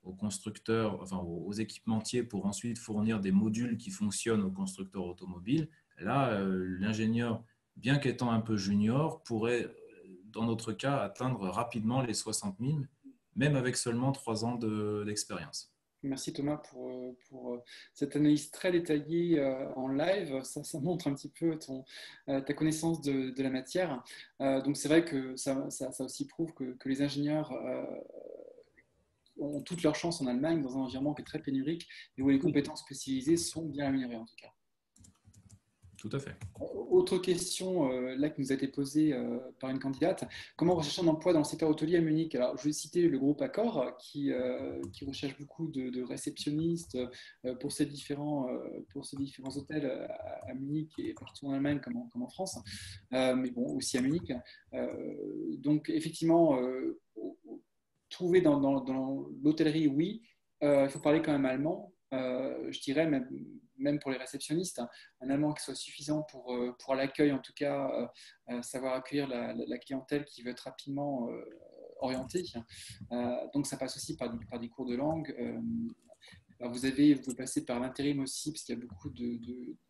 aux constructeurs, enfin aux équipementiers pour ensuite fournir des modules qui fonctionnent aux constructeurs automobiles. Là, l'ingénieur, bien qu'étant un peu junior, pourrait, dans notre cas, atteindre rapidement les 60 000, même avec seulement 3 ans d'expérience. Merci Thomas pour cette analyse très détaillée en live. Ça montre un petit peu ta connaissance de la matière. Donc c'est vrai que ça aussi prouve que les ingénieurs ont toutes leurs chances en Allemagne dans un environnement qui est très pénurique et où les compétences spécialisées sont bien rémunérées en tout cas. Tout à fait. Autre question là qui nous a été posée par une candidate. Comment rechercher un emploi dans le secteur hôtelier à Munich? Alors, je vais citer le groupe Accor qui recherche beaucoup de réceptionnistes pour ces différents hôtels à Munich et partout en Allemagne comme en France, mais bon, aussi à Munich. Donc, effectivement, trouver dans l'hôtellerie, oui. Il faut parler quand même allemand. Je dirais même pour les réceptionnistes, un allemand qui soit suffisant pour l'accueil, en tout cas, savoir accueillir la clientèle qui veut être rapidement orientée. Donc ça passe aussi par des cours de langue. Vous passez par l'intérim aussi, parce qu'il y a beaucoup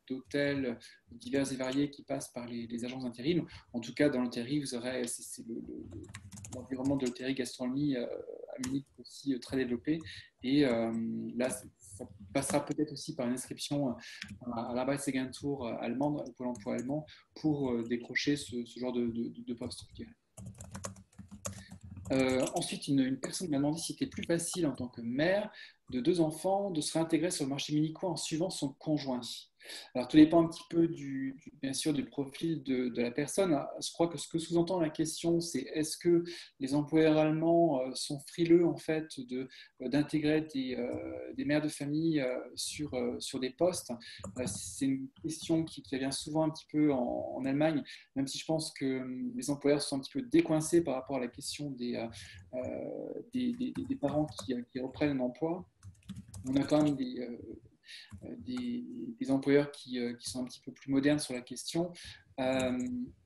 d'hôtels divers et variés qui passent par les agences d'intérim. En tout cas, dans l'hôtellerie, vous aurez l'environnement de l'hôtellerie gastronomie à Munich aussi très développé. Et là, ça passera peut-être aussi par une inscription à l'Arbeitsagentur allemande, au Pôle emploi allemand, pour décrocher ce genre de poste, je dirais. Ensuite, une personne m'a demandé si c'était plus facile en tant que mère de 2 enfants de se réintégrer sur le marché munichois en suivant son conjoint. Alors, tout dépend un petit peu bien sûr du profil de la personne. Je crois que ce que sous-entend la question, c'est est-ce que les employeurs allemands sont frileux en fait d'intégrer des mères de famille sur des postes. C'est une question qui revient souvent un petit peu en Allemagne, même si je pense que les employeurs sont un petit peu décoincés par rapport à la question des parents qui reprennent un emploi. On a quand même des employeurs qui sont un petit peu plus modernes sur la question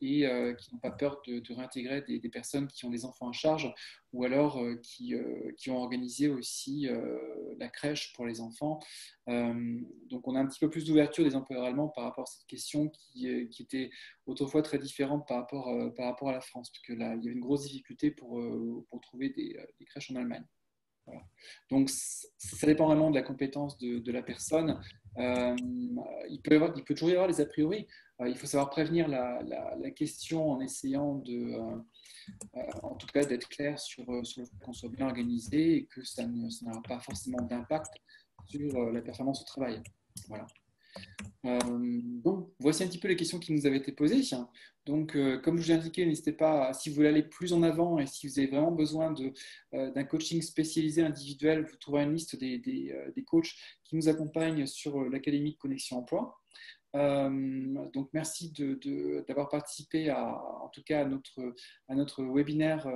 et qui n'ont pas peur de réintégrer des personnes qui ont des enfants à charge ou alors qui ont organisé aussi la crèche pour les enfants. Donc on a un petit peu plus d'ouverture des employeurs allemands par rapport à cette question qui était autrefois très différente par rapport à la France, parce que là, il y avait une grosse difficulté pour trouver des crèches en Allemagne. Voilà. Donc, ça dépend vraiment de la compétence de la personne. Il peut toujours y avoir des a priori. Il faut savoir prévenir la question en essayant en tout cas, d'être clair sur le fait qu'on soit bien organisé et que ça n'aura pas forcément d'impact sur la performance au travail. Voilà. Donc, voici un petit peu les questions qui nous avaient été posées. Donc, comme je vous l'ai indiqué, n'hésitez pas, si vous voulez aller plus en avant et si vous avez vraiment besoin d'un coaching spécialisé individuel, vous trouverez une liste des coachs qui nous accompagnent sur l'Académie de Connexion Emploi. Donc, merci d'avoir participé en tout cas à notre webinaire.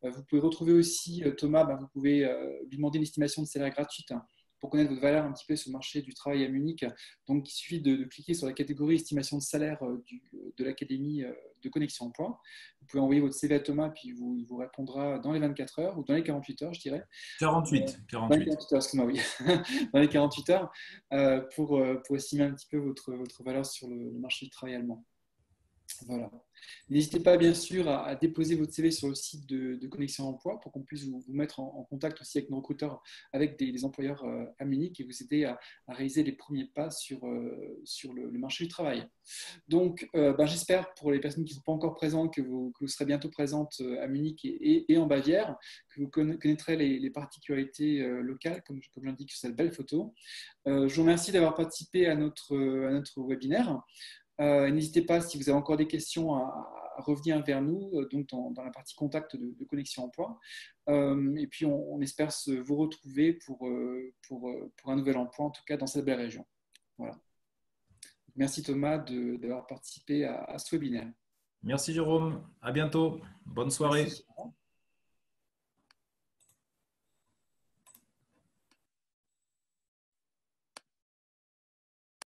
Vous pouvez retrouver aussi Thomas, vous pouvez lui demander une estimation de salaire gratuite pour connaître votre valeur un petit peu sur le marché du travail à Munich. Donc, il suffit de cliquer sur la catégorie estimation de salaire de l'Académie de Connexion Emploi. Vous pouvez envoyer votre CV à Thomas, puis il vous répondra dans les 24 heures ou dans les 48 heures, je dirais. 48. Dans les 48 heures, excuse-moi, oui. Dans les 48 heures pour estimer un petit peu votre valeur sur le marché du travail allemand. Voilà. N'hésitez pas bien sûr à déposer votre CV sur le site de Connexion Emploi pour qu'on puisse vous mettre en contact aussi avec nos recruteurs, avec des employeurs à Munich et vous aider à réaliser les premiers pas sur le marché du travail. Donc, j'espère pour les personnes qui ne sont pas encore présentes que vous serez bientôt présentes à Munich et en Bavière, que vous connaîtrez les particularités locales, comme j'indique sur cette belle photo. Je vous remercie d'avoir participé à notre webinaire. N'hésitez pas, si vous avez encore des questions, à revenir vers nous donc dans la partie contact de Connexion Emploi. Et puis, on espère vous retrouver pour un nouvel emploi, en tout cas dans cette belle région. Voilà. Merci Thomas d'avoir participé à ce webinaire. Merci Jérôme. À bientôt. Bonne soirée. Merci.